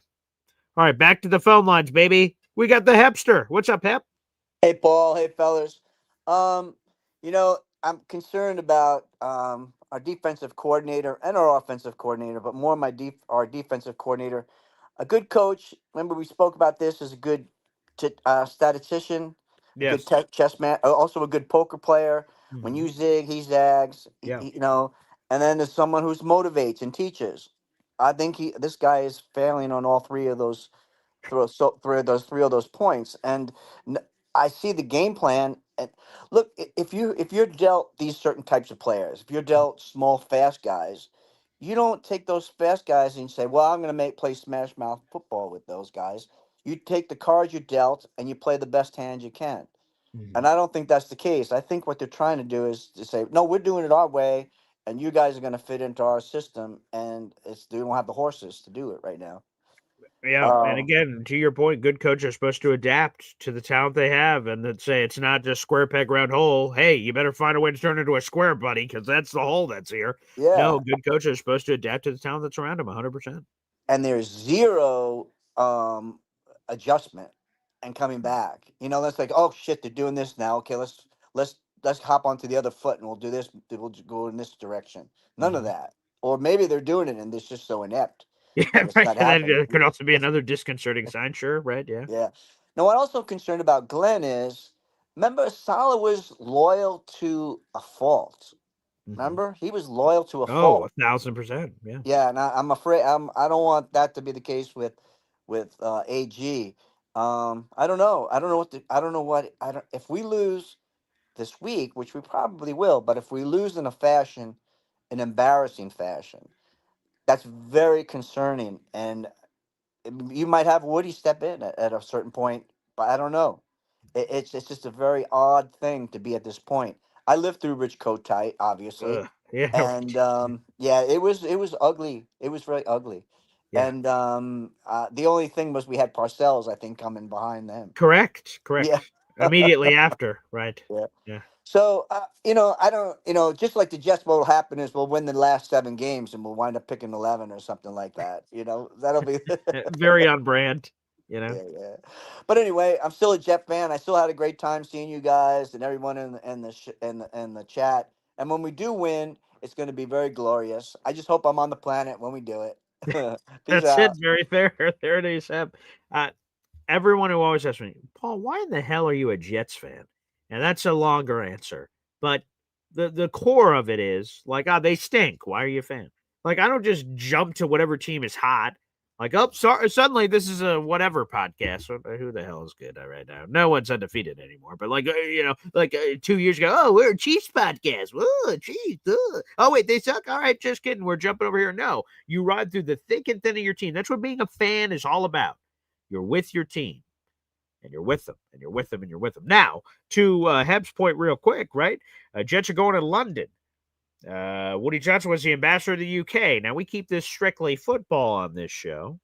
All right, back to the phone lines, baby. We got the Hepster. What's up, Hep? Hey, Paul. Hey, fellas. I'm concerned about our defensive coordinator and our offensive coordinator, but more our defensive coordinator. A good coach, remember we spoke about this, is a good statistician, Yes. good chess man, also a good poker player. Mm-hmm. When you zig, he zags, Yeah. And then there's someone who's motivates and teaches. I think this guy is failing on all three of those points. And I see the game plan. And look, if you're dealt these certain types of players, if you're dealt small, fast guys, you don't take those fast guys and say, "Well, I'm going to play smash mouth football with those guys." You take the cards you're dealt and you play the best hand you can. Mm-hmm. And I don't think that's the case. I think what they're trying to do is to say, "No, we're doing it our way, and you guys are going to fit into our system." And they don't have the horses to do it right now. Yeah, and again, to your point, good coaches are supposed to adapt to the talent they have and then say it's not just square peg, round hole. Hey, you better find a way to turn it into a square, buddy, because that's the hole that's here. Yeah. No, good coaches are supposed to adapt to the talent that's around them 100%. And there's zero adjustment and coming back. That's like, oh shit, they're doing this now. Okay, let's hop onto the other foot and we'll do this. We'll go in this direction. None of that. Or maybe they're doing it and it's just so inept. Yeah, right. And that could also be another disconcerting sign. Sure, right? Yeah. Yeah. Now, what I'm also concerned about Glenn is, remember, Saleh was loyal to a fault. Remember, he was loyal to a fault. 1,000%. Yeah. Yeah, and I'm afraid I don't want that to be the case with AG. I don't know. If we lose this week, which we probably will, but if we lose in an embarrassing fashion, that's very concerning, and you might have Woody step in at a certain point, but I don't know. It's just a very odd thing to be at this point. I lived through Rich Kotite, obviously, yeah, and it was ugly. It was very ugly, yeah. And the only thing was we had Parcells, I think, coming behind them. Correct. Yeah. Immediately after, right? Yeah. So, I don't, just like the Jets, what will happen is we'll win the last 7 games and we'll wind up picking 11 or something like that. That'll be very on brand, Yeah. But anyway, I'm still a Jet fan. I still had a great time seeing you guys and everyone in the chat. And when we do win, it's going to be very glorious. I just hope I'm on the planet when we do it. That's it. Very fair. There it is. everyone who always asks me, Paul, why in the hell are you a Jets fan? And that's a longer answer. But the core of it is like, they stink. Why are you a fan? Like, I don't just jump to whatever team is hot. Like, oh, sorry, suddenly this is a whatever podcast. Who the hell is good right now? No one's undefeated anymore. But like, 2 years ago, oh, we're a Chiefs podcast. Oh, Chiefs. Oh, wait, they suck. All right, just kidding. We're jumping over here. No, you ride through the thick and thin of your team. That's what being a fan is all about. You're with your team, and you're with them, and you're with them, and you're with them. Now, to Heb's point, real quick, right? Jets are going to London. Woody Johnson was the ambassador of the UK. Now, we keep this strictly football on this show,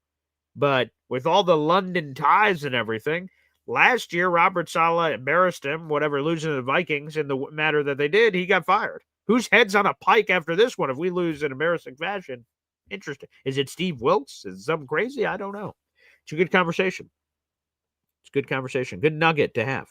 but with all the London ties and everything, last year, Robert Saleh embarrassed him, whatever, losing to the Vikings in the matter that they did. He got fired. Whose head's on a pike after this one if we lose in embarrassing fashion? Interesting. Is it Steve Wilkes? Is it something crazy? I don't know. It's a good conversation. It's a good conversation. Good nugget to have.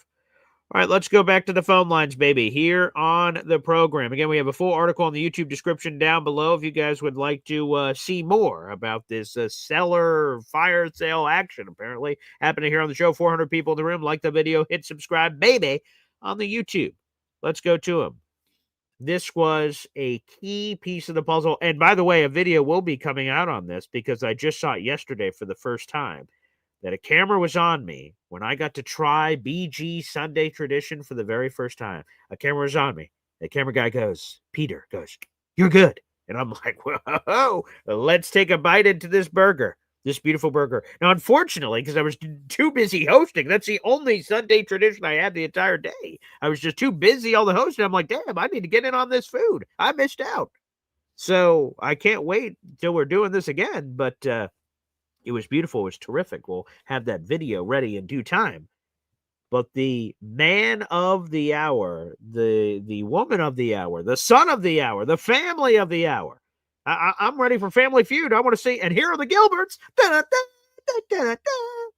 All right, let's go back to the phone lines, baby, here on the program. Again, we have a full article in the YouTube description down below if you guys would like to see more about this seller fire sale action, apparently, happening here on the show. 400 people in the room. Like the video, hit subscribe, baby, on the YouTube. Let's go to him. This was a key piece of the puzzle. And by the way, a video will be coming out on this because I just saw it yesterday for the first time. That a camera was on me when I got to try BG Sunday Tradition for the very first time. A camera was on me. The camera guy goes, Peter goes, you're good. And I'm like, whoa, let's take a bite into this burger, this beautiful burger. Now, unfortunately, because I was too busy hosting, that's the only Sunday Tradition I had the entire day. I was just too busy all the hosting. I'm like, damn, I need to get in on this food. I missed out. So I can't wait till we're doing this again, but it was beautiful. It was terrific. We'll have that video ready in due time. But the man of the hour, the woman of the hour, the son of the hour, the family of the hour. I'm ready for Family Feud. I want to see. And here are the Gilberts.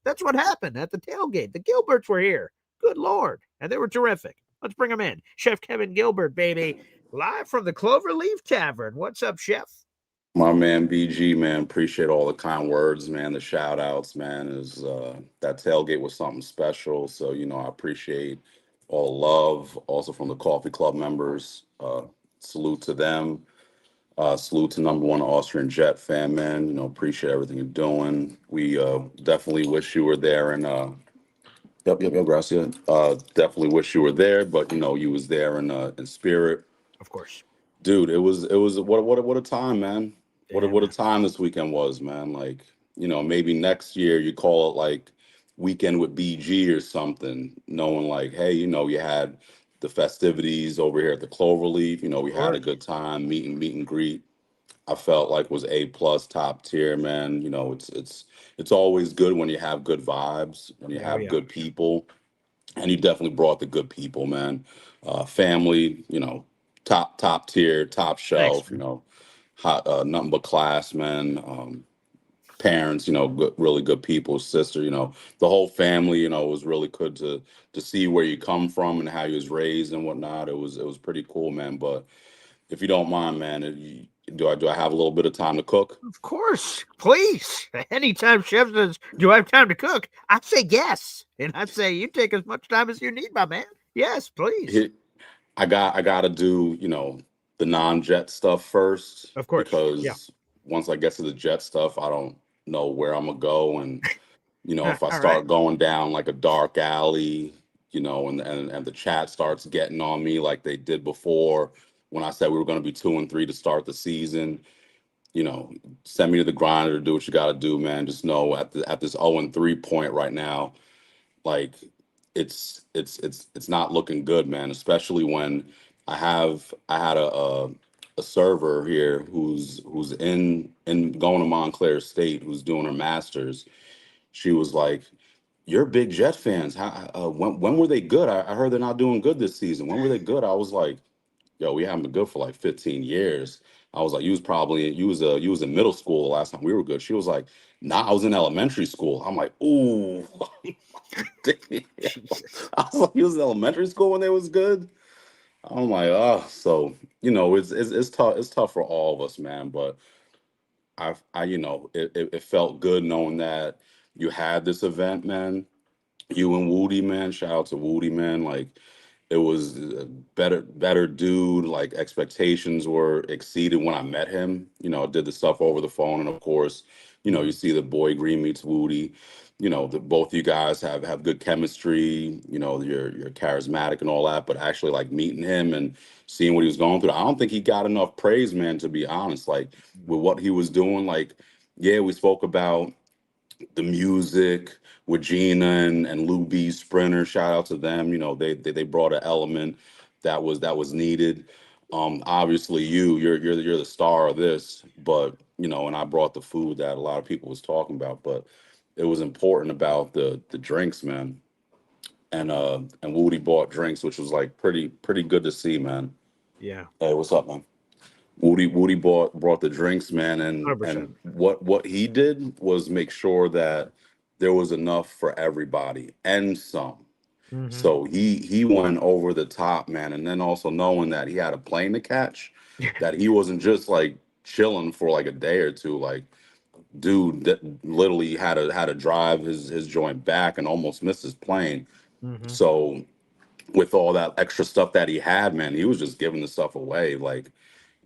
That's what happened at the tailgate. The Gilberts were here. Good Lord. And they were terrific. Let's bring them in. Chef Kevin Gilbert, baby. Live from the Cloverleaf Tavern. What's up, Chef? My man BG, man, appreciate all the kind words, man. The shout outs, man. Is that tailgate was something special. So, I appreciate all the love. Also from the Coffee Club members. Salute to them. Salute to number one Austrian Jet fan, man. Appreciate everything you're doing. We definitely wish you were there and yep, Gracia. Definitely wish you were there, but you was there in spirit. Of course. Dude, it was what a time, man. What a time this weekend was, man. Like, maybe next year you call it like Weekend with BG or something, knowing like, hey, you had the festivities over here at the Cloverleaf. We had a good time, meet and greet. I felt like was A+ top tier, man. It's always good when you have good vibes, when you have good people, and you definitely brought the good people, man. Family, top tier, top shelf. Thanks. Hot, nothing but class, man. Parents, good, really good people. Sister, the whole family, it was really good to see where you come from and how you was raised and whatnot. It was pretty cool, man. But if you don't mind, man, do I have a little bit of time to cook? Of course, please. Anytime Chef says, "Do I have time to cook?" I say yes, and I say you take as much time as you need, my man. Yes, please. I got to do the non-Jet stuff first, of course, because once I get to the Jet stuff, I don't know where I'm gonna go, and if I start going down like a dark alley, and the chat starts getting on me like they did before when I said we were going to be 2-3 to start the season, send me to the grinder to do what you got to do, man. Just know at this 0-3 point right now, like it's not looking good, man. Especially when I had a server here who's in going to Montclair State, who's doing her master's. She was like, "You're big Jet fans. When were they good? I heard they're not doing good this season. When were they good?" I was like, "Yo, we haven't been good for like 15 years." I was like, "You was in middle school the last time we were good." She was like, "Nah, I was in elementary school." I'm like, "Ooh." I was like, "You was in elementary school when they was good?" I'm like, "Oh." So it's tough. It's tough for all of us, man. But it felt good knowing that you had this event, man. You and Woody, man. Shout out to Woody, man. Like, it was a better dude. Like, expectations were exceeded when I met him. You know, I did the stuff over the phone, and of course, you know, you see the Boy Green meets Woody. You know, both you guys have good chemistry. You know, you're charismatic and all that. But actually, like, meeting him and seeing what he was going through, I don't think he got enough praise, man. To be honest, like, with what he was doing, like, yeah, we spoke about the music with Gina and Lou B Sprinter. Shout out to them. You know, they brought an element that was needed. Obviously you're the star of this, but you know, and I brought the food that a lot of people was talking about, but it was important about the drinks, man. And Woody bought drinks, which was like pretty good to see, man. Yeah. Hey, what's up, man? Woody brought the drinks, man, and 100%. what he did was make sure that there was enough for everybody and some. Mhm. So he went over the top, man, and then also knowing that he had a plane to catch, that he wasn't just like chilling for like a day or two. Like, dude, that literally had to drive his joint back and almost missed his plane. Mhm. So with all that extra stuff that he had, man, he was just giving the stuff away. Like,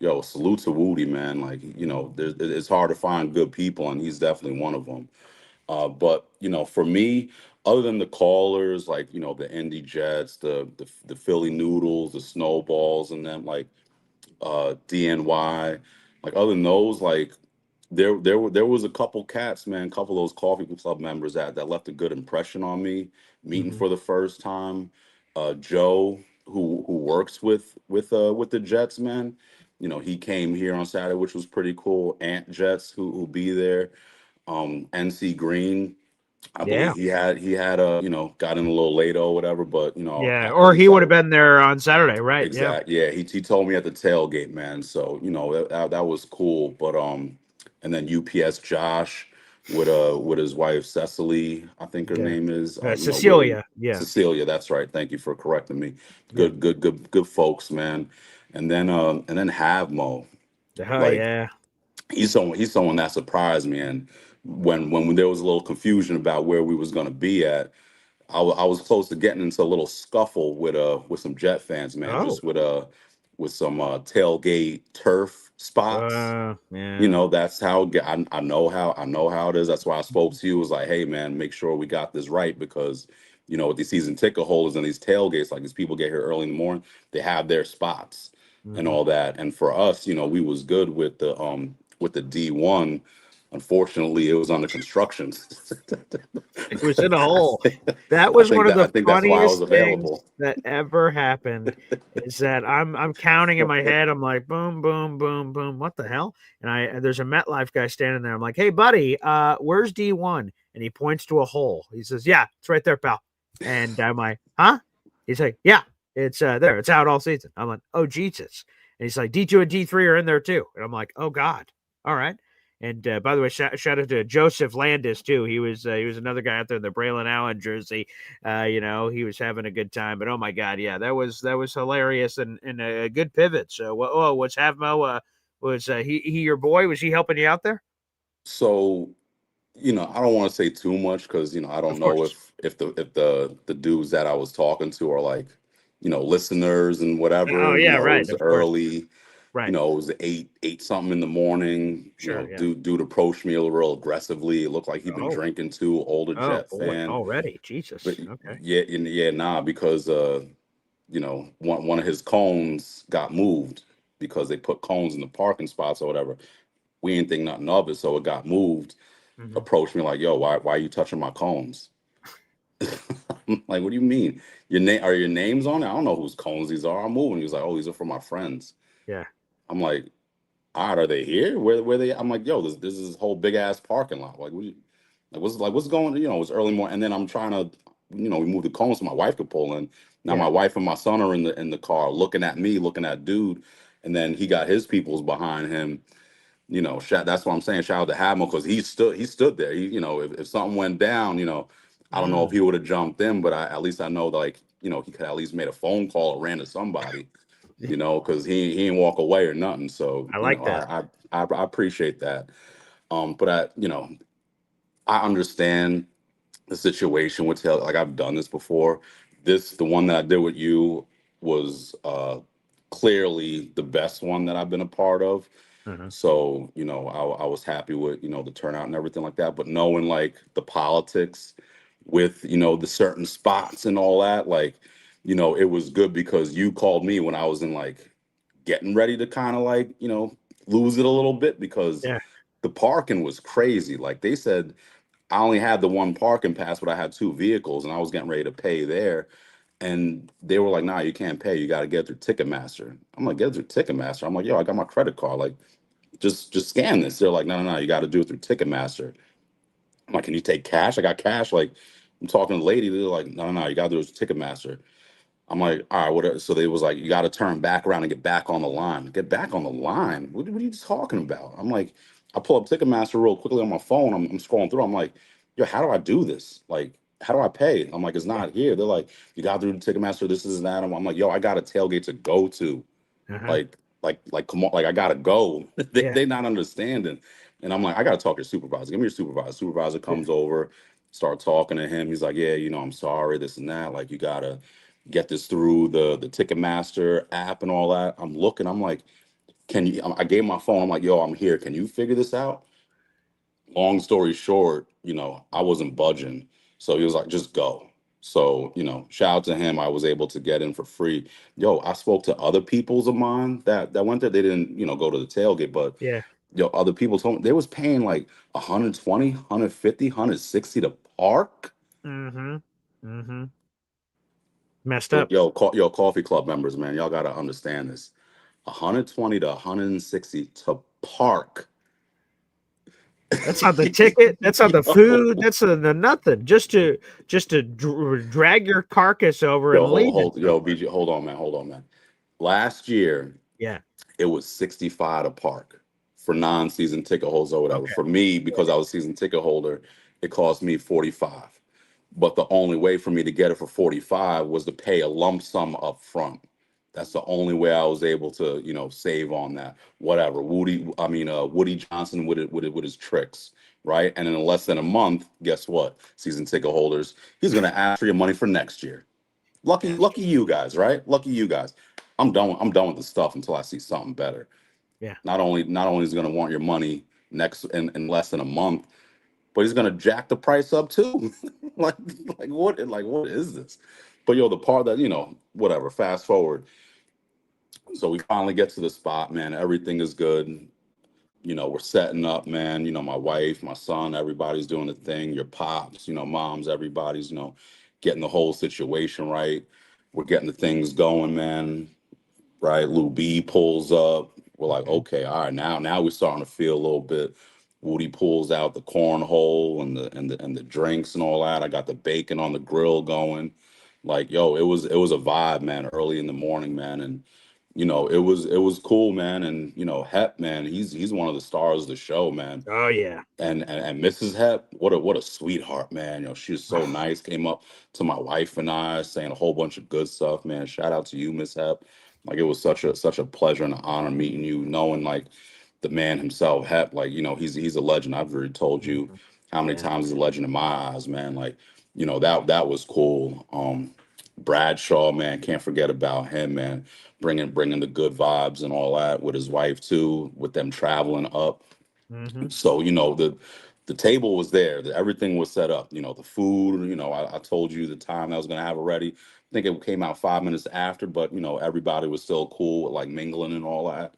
yo, salute to Woody, man. Like, you know, it's hard to find good people, and he's definitely one of them. But you know, for me, other than the callers, like, you know, the Indy Jets, the Philly Noodles, the Snowballs, and then like DNY, like, other than those, like, there was a couple cats, man, a couple of those coffee club members that left a good impression on me. Meeting Mhm. for the first time, Joe, who works with the Jets, man. You know, he came here on Saturday, which was pretty cool. Ant Jets, who'll be there. NC Green, I Yeah. believe he had you know, got in a little late or whatever, but you know, Yeah. at Or he least would have been there on Saturday, right? Yeah. exact, yeah, he told me at the tailgate, man. So you know, that was cool. But and then UPS Josh with his wife Cecily, I think her Yeah. name is. You know, really, Cecilia. Yeah. Cecilia. That's right. Thank you for correcting me. Yeah. Good folks, man. And then Havmo, Oh like, yeah. he's someone that surprised me. And when there was a little confusion about where we was gonna be at, I was close to getting into a little scuffle with some Jet fans, man, Oh. just with some tailgate turf spots. You Yeah. know, that's how I know how it is. That's why I spoke to you. Was like, hey, man, make sure we got this right, because you know, with these season ticket holders and these tailgates, like, these people get here early in the morning, they have their spots and Mhm. all that. And for us, you know, we was good with the D1. Unfortunately, it was under construction. It was in a hole. That I was think one of that I the think that's why I was funniest things available. that ever happened. Is that I'm counting in my head. I'm like, boom, boom, boom, boom. What the hell? And there's a MetLife guy standing there. I'm like, hey, buddy, where's D1? And he points to a hole. He says, yeah, it's right there, pal. And I'm like, huh? He's like, yeah, it's there. It's out all season. I'm like, oh Jesus. And he's like, D2 and D3 are in there too. And I'm like, oh God. All right. And by the way, shout out to Joseph Landis too. He was another guy out there in the Braylon Allen jersey. You know, he was having a good time. But oh my God, yeah, that was hilarious and a good pivot. So, was Havmo? Was he your boy? Was he helping you out there? So, you know, I don't want to say too much, because you know, I don't Of know course. if the dudes that I was talking to are like, you know, listeners and Oh whatever. You yeah, know, it right. was Of course. early. You Right. know, it was eight something in the morning. You know, Sure. Yeah. dude approached me a little real aggressively. It looked like he'd been Oh. drinking too. Older Oh Jet boy. fan. Already. But Jesus. Okay. yeah, yeah, nah, because you know, one of his cones got moved, because they put cones in the parking spots or whatever. We ain't think nothing of it, so it got moved. Mhm. Approached me like, yo, why are you touching my cones? I'm like, what do you mean? Are your names on it? I don't know whose cones these are. I'm moving. He was like, oh, these are for my friends. Yeah. I'm like, all right, are they here? Where they? I'm like, yo, this is this whole big ass parking lot. Like, what's going? You know, it's early morning, and then I'm trying to, you know, we moved the cones so my wife could pull in. Now Yeah. my wife and my son are in the car, looking at me, looking at dude, and then he got his peoples behind him. You know, that's what I'm saying. Shout out to Hamill, because he stood there. You know, if something went down, you know, I don't know if Mm. he would have jumped in, but at least I know that, like, you know, he could at least made a phone call or ran to somebody. You know, because he didn't walk away or nothing. So I you like know, that. I appreciate that. But I, you know, I understand the situation with tail. Like I've done this before. The one that I did with you was clearly the best one that I've been a part of. So, I was happy with, the turnout and everything like that. But knowing like the politics with, the certain spots and all that, like, it was good because you called me when I was in like getting ready to kind of like, lose it a little bit because Yeah. the parking was crazy. Like they said, I only had the one parking pass, but I had two vehicles and I was getting ready to pay there. And they were like, nah, you can't pay. You got to get it through Ticketmaster. I'm like, get it through Ticketmaster. I'm like, yo, I got my credit card. Like, just scan this. They're like, no, you got to do it through Ticketmaster. I'm like, can you take cash? I got cash. Like, I'm talking to the lady. They're like, no, you got to do it through Ticketmaster. I'm like, all right, what? So they was like, you got to turn back around and get back on the line. Get back on the line? What are you talking about? I'm like, I pull up Ticketmaster real quickly on my phone. I'm scrolling through. I'm like, yo, how do I do this? Like, how do I pay? I'm like, it's not here. They're like, you got to do Ticketmaster. This is that. I'm like, yo, I got a tailgate to go to. Like, come on, like I gotta go. They not understanding. And I'm like, I gotta talk to your supervisor. Give me your supervisor. Supervisor comes over, start talking to him. He's like, yeah, I'm sorry, this and that. Like, you gotta get this through the Ticketmaster app and all that. I'm looking, I'm like, can you? I gave my phone. I'm like, yo, I'm here. Can you figure this out? Long story short, I wasn't budging. So he was like, just go. So, shout out to him. I was able to get in for free. Yo, I spoke to other peoples of mine that went there. They didn't, go to the tailgate, but Yeah. other people told me they was paying like 120, 150, 160 to park. Messed up. Yo, coffee club members, man, y'all gotta understand this. 120 to 160 to park. That's not the ticket. That's not the food. That's the nothing. Just to drag your carcass over and leave it. BG, hold on, man. Last year, it was 65 to park for non-season ticket holders or whatever. For me, because I was a season ticket holder, it cost me 45. But the only way for me to get it for 45 was to pay a lump sum up front. That's the only way I was able to, save on that. Whatever. Woody Johnson with his tricks, right? And in less than a month, guess what? Season ticket holders, he's gonna ask for your money for next year. Lucky you guys, right? Lucky you guys. I'm done with the stuff until I see something better. Yeah. Not only is he gonna want your money next in less than a month, but he's gonna jack the price up too. like what is this? But the part that, whatever, fast forward. So we finally get to the spot, man. Everything is good. We're setting up, man. My wife, my son, everybody's doing the thing. Your pops, moms, everybody's, getting the whole situation right. We're getting the things going, man. Right. Lou B pulls up. We're like, okay, all right, now we're starting to feel a little bit. Woody pulls out the cornhole and the drinks and all that. I got the bacon on the grill going. Like, yo, it was a vibe, man, early in the morning, man. And it was cool, man. And Hep, man, he's one of the stars of the show, man. Oh yeah. And Mrs. Hep, what a sweetheart, man. She was so nice. Came up to my wife and I saying a whole bunch of good stuff, man. Shout out to you, Miss Hep. Like, it was such a pleasure and an honor meeting you, knowing like the man himself, Hep, like, he's a legend. I've already told you how many times he's a legend in my eyes, man. Like, that was cool. Bradshaw, man, can't forget about him, man. Bringing the good vibes and all that with his wife too, with them traveling up. So, the table was there, everything was set up, the food, I told you the time that I was going to have it ready. I think it came out 5 minutes after, but, everybody was still cool with like mingling and all that.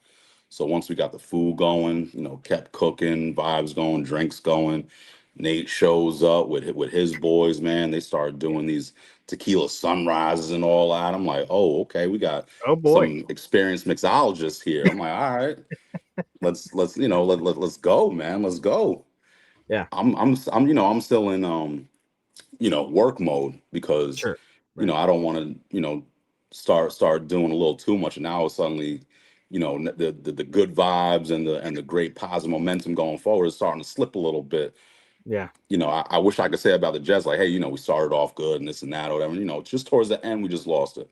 So once we got the food going, kept cooking, vibes going, drinks going, Nate shows up with his boys, man. They started doing these tequila sunrises and all that. I'm like, oh, okay, we got some experienced mixologists here. I'm like, all right, let's go, man. Let's go. Yeah. I'm still in work mode because I don't want to start doing a little too much, and now suddenly the good vibes and the great positive momentum going forward is starting to slip a little bit. Yeah. I wish I could say about the Jets, like, hey, we started off good and this and that or whatever. Just towards the end, we just lost it.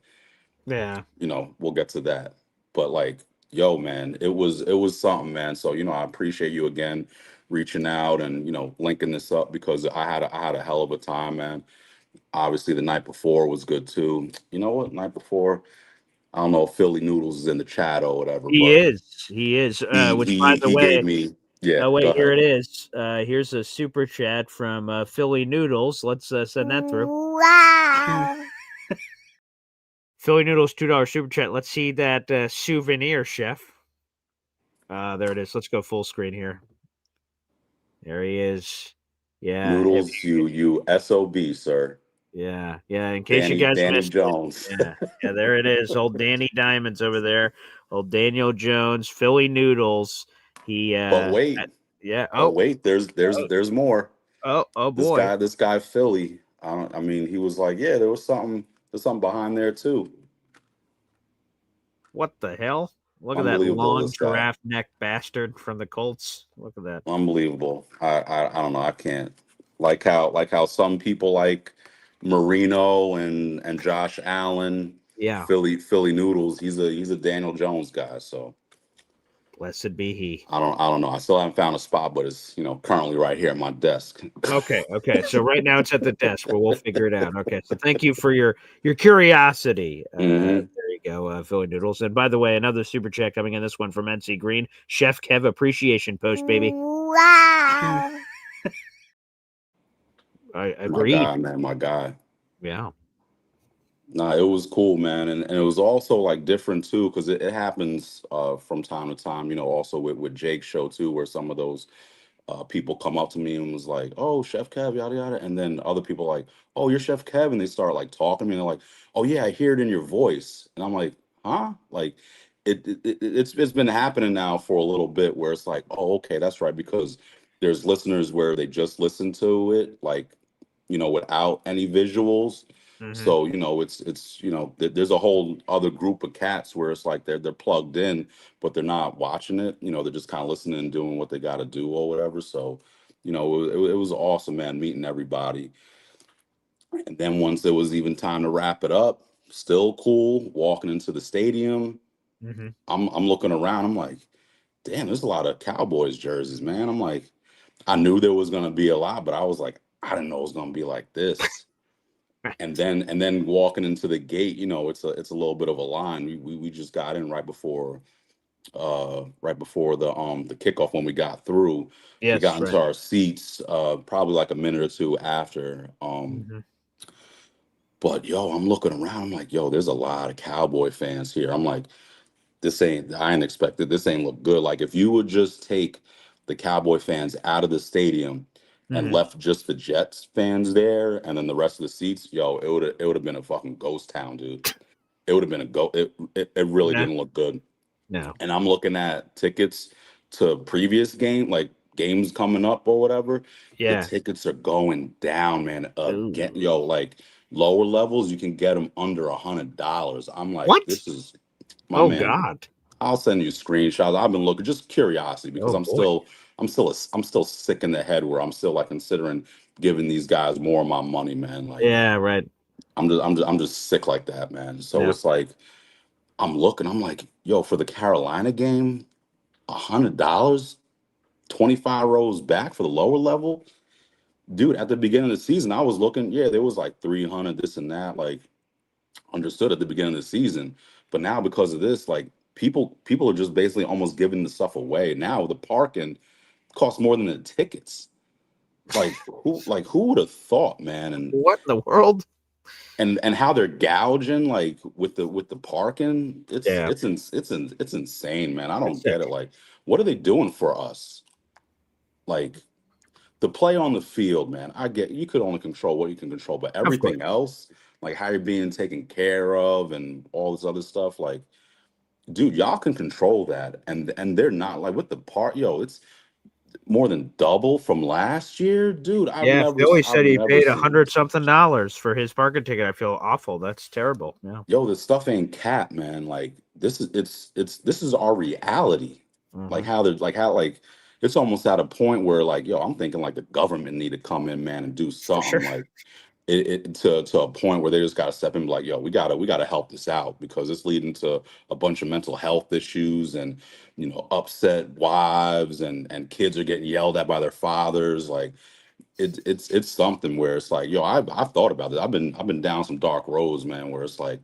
Yeah. We'll get to that. But like, yo, man, it was something, man. So, I appreciate you again reaching out and, linking this up because I had a hell of a time, man. Obviously the night before was good too. You know what? Night before, I don't know if Philly Noodles is in the chat or whatever, He but is. He is. he Which, by he the he gave way, me, yeah, oh go wait, here ahead. it is. Here's a super chat from Philly Noodles. Let's send that through. Wow. Philly Noodles $2 super chat. Let's see that souvenir, chef. There it is. Let's go full screen here. There he is. Yeah. Noodles, you SOB, sir. Yeah. In case you guys Danny missed it. Jones. Yeah, there it is. Old Danny Diamonds over there. Old Daniel Jones, Philly Noodles. He But wait, yeah. but Oh, wait, there's more. oh This boy. guy, this guy Philly. I mean, he was like, yeah, there's something behind there too. What the hell? Look at that Unbelievable, long this guy. giraffe neck bastard from the Colts. Look at that. Unbelievable. I don't know. I can't like how some people like Marino and Josh Allen, Yeah. Philly Noodles. He's a Daniel Jones guy. So Blessed be he. I don't know. I still haven't found a spot, but it's currently right here at my desk. Okay. So right now it's at the desk. Well, we'll figure it out. Okay. So thank you for your curiosity. Mhm. There you go, Philly Noodles. And by the way, another super chat coming in. This one from NC Green. Chef Kev appreciation post, baby. Wow. I My agreed. guy, man, my guy. Yeah. Nah, it was cool, man, and it was also like different too because it happens from time to time. Also with Jake's show too, where some of those people come up to me and was like, "Oh, Chef Kev, yada yada," and then other people like, "Oh, you're Chef Kev," and they start like talking to me and they're like, "Oh yeah, I hear it in your voice," and I'm like, "Huh?" Like it's been happening now for a little bit where it's like, "Oh, okay, that's right," because there's listeners where they just listen to it like without any visuals. Mm-hmm. So there's a whole other group of cats where it's like they're plugged in, but they're not watching it. They're just kind of listening and doing what they got to do or whatever. So it was awesome, man, meeting everybody. And then once it was even time to wrap it up, still cool. Walking into the stadium, Mm-hmm. I'm looking around. I'm like, damn, there's a lot of Cowboys jerseys, man. I'm like, I knew there was gonna be a lot, but I was like, I didn't know it was gonna be like this. And then walking into the gate, it's a little bit of a line. We just got in right before the kickoff when we got through. We got Yes, into right. our seats probably like a minute or two after. Mm-hmm. But yo, I'm looking around. I'm like, yo, there's a lot of Cowboy fans here. I'm like, I ain't expected. This ain't look good. Like if you would just take the Cowboy fans out of the stadium and Mm-hmm. left just the Jets fans there, and then the rest of the seats, yo, it would have been a fucking ghost town, dude. It would have been a go. It really No. didn't look good. No. And I'm looking at tickets to previous like games coming up or whatever. The Yeah. tickets are going down, man. Again, Ooh. yo, like lower levels, you can get them under $100. I'm like, What? this is my Oh man. God. I'll send you screenshots. I've been looking, just curiosity, because Oh boy. I'm still sick in the head where I'm still like considering giving these guys more of my money, man. Like Yeah. Right. I'm just sick like that, man. So Yeah. it's like I'm looking, I'm like, yo, for the Carolina game, $100, 25 rows back for the lower level. Dude, at the beginning of the season, I was looking, yeah, there was like 300, this and that, like understood at the beginning of the season. But now because of this, like people are just basically almost giving the stuff away. Now the parking costs more than the tickets. Who would have thought, man? What in the world? And how they're gouging like with the parking. Yeah. It's insane, man. I It's don't sick. get it. Like, what are they doing for us? Like the play on the field, man. I get you could only control what you can control, but Of course. everything else, like how you're being taken care of and all this other stuff, like, dude, y'all can control that. And they're not like with the part, yo, it's more than double from last year, dude. Yeah. Philly I've said he never paid seen. $100 something for his parking ticket. I feel awful. That's terrible. Yeah. Yo, this stuff ain't cap, man. Like this is our reality. Mm-hmm. Like it's almost at a point where like, yo, I'm thinking like the government need to come in, man, and do For sure. something. Like it to a point where they just got to step in and be like, yo, we gotta help this out because it's leading to a bunch of mental health issues and upset wives and kids are getting yelled at by their fathers. Like it's something where it's like, yo, I've thought about this. I've been down some dark roads, man, where it's like,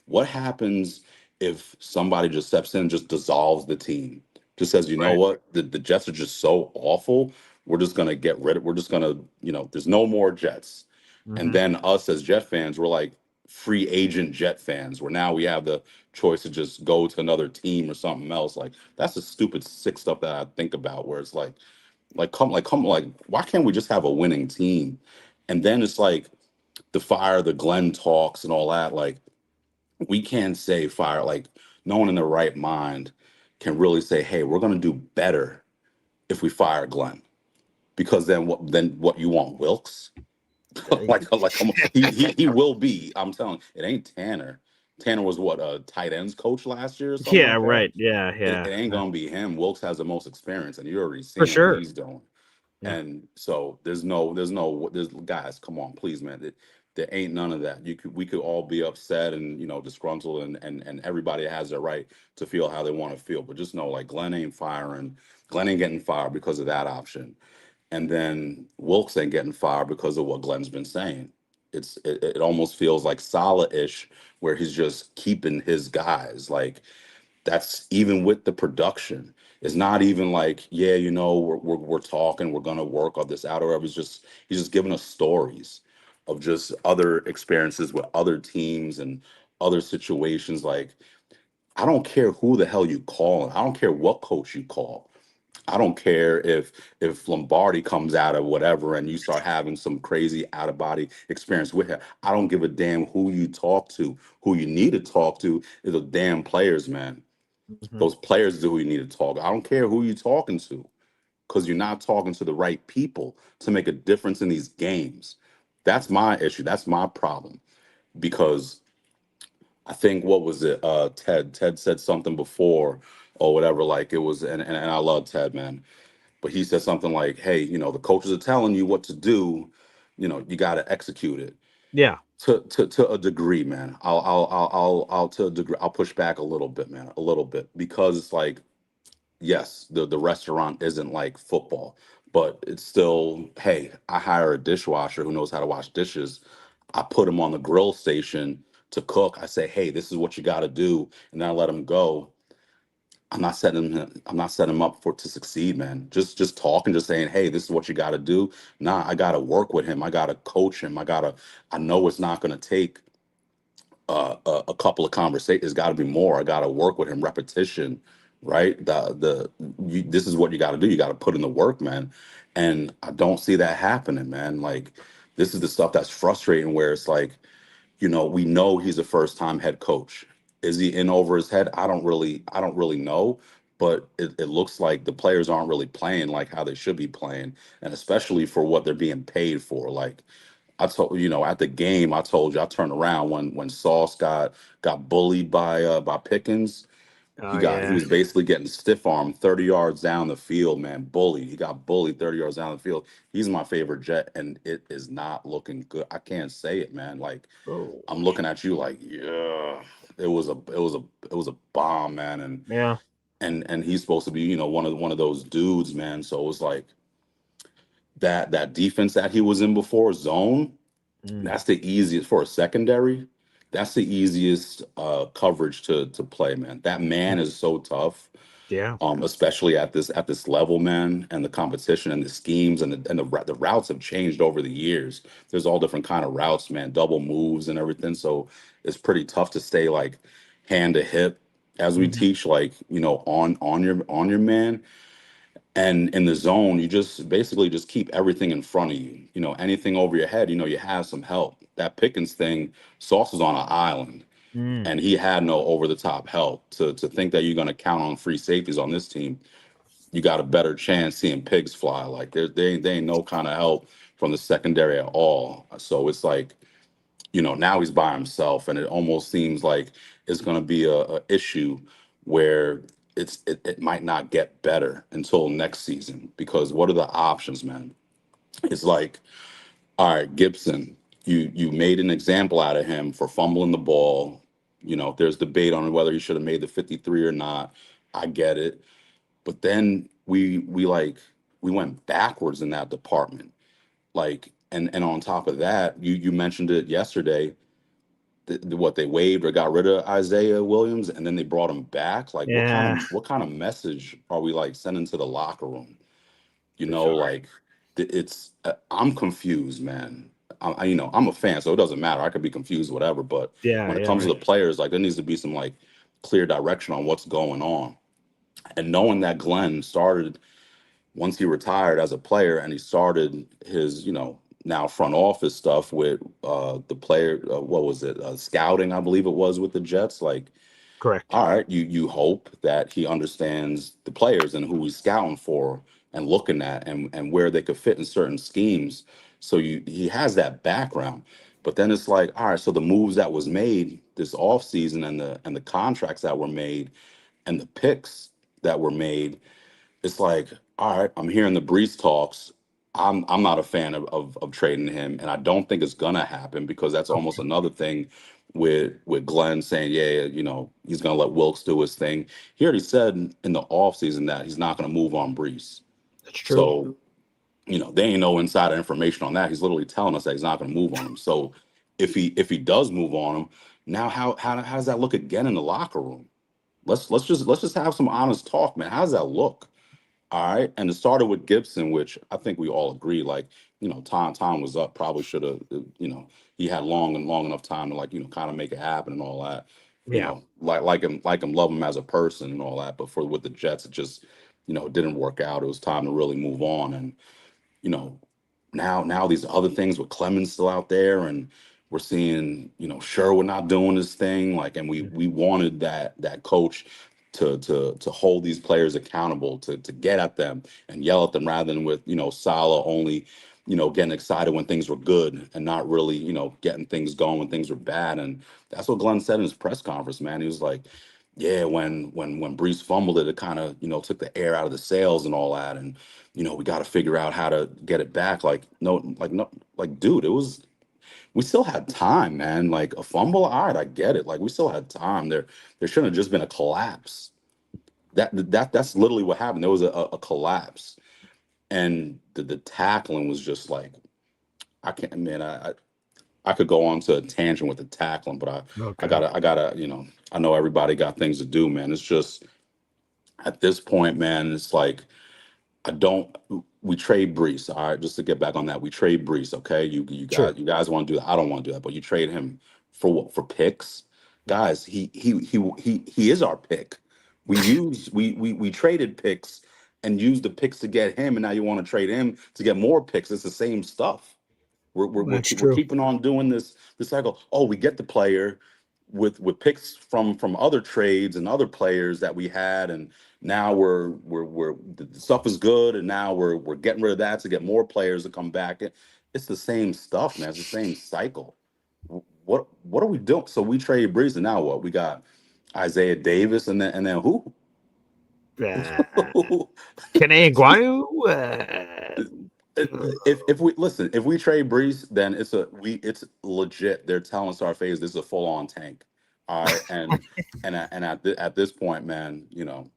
what happens if somebody just steps in and just dissolves the team? Just says, you know Right. what, the Jets are just so awful. We're just gonna get rid of. We're just gonna, there's no more Jets. And Mhm. then us as Jet fans, we're like free agent Jet fans, where now we have the choice to just go to another team or something else. Like that's the stupid sick stuff that I think about, where it's like, why can't we just have a winning team? And then it's like the fire the Glenn talks and all that. Like we can't say fire. Like no one in their right mind can really say, hey, we're gonna do better if we fire Glenn. Because then what you want, Wilkes? Come on. He will be. I'm telling you, it ain't Tanner. Tanner was what, a tight ends coach last year or something Yeah, like that. right. Yeah, It yeah. ain't gonna be him. Wilkes has the most experience, and you're already For seeing what sure. he's doing. Yeah. And so there's guys, come on, please, man. There ain't none of that. We could all be upset and disgruntled, and everybody has their right to feel how they want to feel. But just know, like Glenn ain't firing. Glenn ain't getting fired because of that option. And then Wilkes ain't getting fired because of what Glenn's been saying. It almost feels like Salah-ish, where he's just keeping his guys. Like that's even with the production. It's not even like, yeah, we're talking, we're gonna work all this out or whatever. He's just giving us stories of just other experiences with other teams and other situations. Like, I don't care who the hell you call. I don't care what coach you call. I don't care if Lombardi comes out of whatever and you start having some crazy out of body experience with him. I don't give a damn who you talk to. Who you need to talk to is the damn players, man. Mhm. Those players do who you need to talk. I don't care who you're talking to, because you're not talking to the right people to make a difference in these games. That's my issue. That's my problem. Because I think, what was it? Ted said something before or whatever. Like it was, and I love Ted, man. But he said something like, "Hey, the coaches are telling you what to do. You got to execute it." Yeah. To a degree, man. I'll to a degree. I'll push back a little bit, man, a little bit, because it's like, yes, the restaurant isn't like football, but it's still, hey, I hire a dishwasher who knows how to wash dishes. I put him on the grill station to cook. I say, hey, this is what you got to do, and then I let him go. I'm not setting him up for to succeed, man. Just talking, just saying, hey, this is what you got to do. Nah, I got to work with him. I got to coach him. I know it's not going to take a couple of conversations. It's got to be more. I got to work with him, repetition, right? This is what you got to do. You got to put in the work, man. And I don't see that happening, man. Like this is the stuff that's frustrating, where it's like, we know he's a first time head coach. Is he in over his head? I don't really know. But it looks like the players aren't really playing like how they should be playing, and especially for what they're being paid for. Like I told at the game, I told you I turned around when Sauce got bullied by Pickens. He Oh got he yeah. was basically getting stiff armed 30 yards down the field, man. Bullied. He got bullied 30 yards down the field. He's my favorite Jet, and it is not looking good. I can't say it, man. Like Oh. I'm looking at you like, yeah, it was a bomb, man. And Yeah. and and he's supposed to be, one of those dudes, man. So it was like that defense that he was in before, zone. Mm. That's the easiest for a secondary. That's the easiest coverage to play, man. That man is so tough, Yeah. especially at this level, man. And the competition and the schemes and the routes have changed over the years. There's all different kind of routes, man. Double moves and everything. So it's pretty tough to stay like hand to hip, as we Mhm. teach, like on your man. And in the zone, you just basically just keep everything in front of you. Anything over your head, you have some help. That Pickens thing, Sauce was on an island, Mm. and he had no over the top help. To think that you're going to count on free safeties on this team, you got a better chance seeing pigs fly. Like they ain't no kind of help from the secondary at all. So it's like, now he's by himself, and it almost seems like it's going to be a issue where it might not get better until next season. Because what are the options, man? It's like, all right, Gibson, you made an example out of him for fumbling the ball. You know, there's debate on whether he should have made the 53 or not. I get it. But then we went backwards in that department. Like, and on top of that, you mentioned it yesterday, what they waived or got rid of Isaiah Williams, and then they brought him back. Like, Yeah. what kind of message are we like sending to the locker room? You know, Bizarre. like it's I'm confused, man. You know, I'm a fan, so it doesn't matter. I could be confused, whatever. But Yeah, when it yeah. comes to the players, like there needs to be some like clear direction on what's going on. And knowing that Glenn started once he retired as a player and he started his, you know, now front office stuff with the player, what was it, scouting, I believe it was with the Jets. Like, Correct. all right, you hope that he understands the players and who he's scouting for and looking at and where they could fit in certain schemes. So he has that background. But then it's like, all right, so the moves that was made this offseason and the contracts that were made and the picks that were made, it's like, all right, I'm hearing the Brees talks. I'm not a fan of trading him, and I don't think it's gonna happen because that's almost another thing with Glenn saying, yeah, you know, he's gonna let Wilkes do his thing. He already said in the offseason that he's not gonna move on Brees. That's true. So, you know, they ain't no insider information on that. He's literally telling us that he's not gonna move on him. So if he does move on him, now how does that look again in the locker room? Let's just have some honest talk, man. How does that look? All right. And it started with Gibson, which I think we all agree, like, you know, time was up, probably should have, you know, he had long enough time to, like, you know, kind of make it happen and all that. You Yeah. know, like him, love him as a person and all that. But with the Jets, it just, you know, it didn't work out. It was time to really move on. And, you know, now these other things with Clemens still out there, and we're seeing, you know, Sherwood not doing his thing. Like, and we wanted that coach to hold these players accountable, to get at them and yell at them, rather than with, you know, Salah only, you know, getting excited when things were good and not really, you know, getting things going when things were bad. And that's what Glenn said in his press conference, man. He was like, yeah, when Brees fumbled it, it kind of, you know, took the air out of the sails and all that. And, you know, we got to figure out how to get it back. Like, no, dude, we still had time, man. Like a fumble, all right, I get it. Like we still had time. There shouldn't have just been a collapse. That's literally what happened. There was a collapse, and the tackling was just like, I can't, man. I could go on to a tangent with the tackling, but I gotta, you know, I know everybody got things to do, man. It's just at this point, man, it's like we trade Brees, all right, just to get back on that. We trade Brees, okay? You guys want to do that. I don't want to do that, but you trade him for what? For picks? Guys, he is our pick. We traded picks and used the picks to get him, and now you want to trade him to get more picks. It's the same stuff. We're keeping on doing this cycle. Oh, we get the player with picks from other trades and other players that we had, and now we're the stuff is good, and now we're getting rid of that to get more players to come back. It's the same stuff, man. It's the same cycle. What are we doing? So we trade Brees, and now what? We got Isaiah Davis, and then who? Kenny Guanu? If we trade Brees, then it's legit. They're telling us our face this is a full on tank. All right, and at this point, man, you know,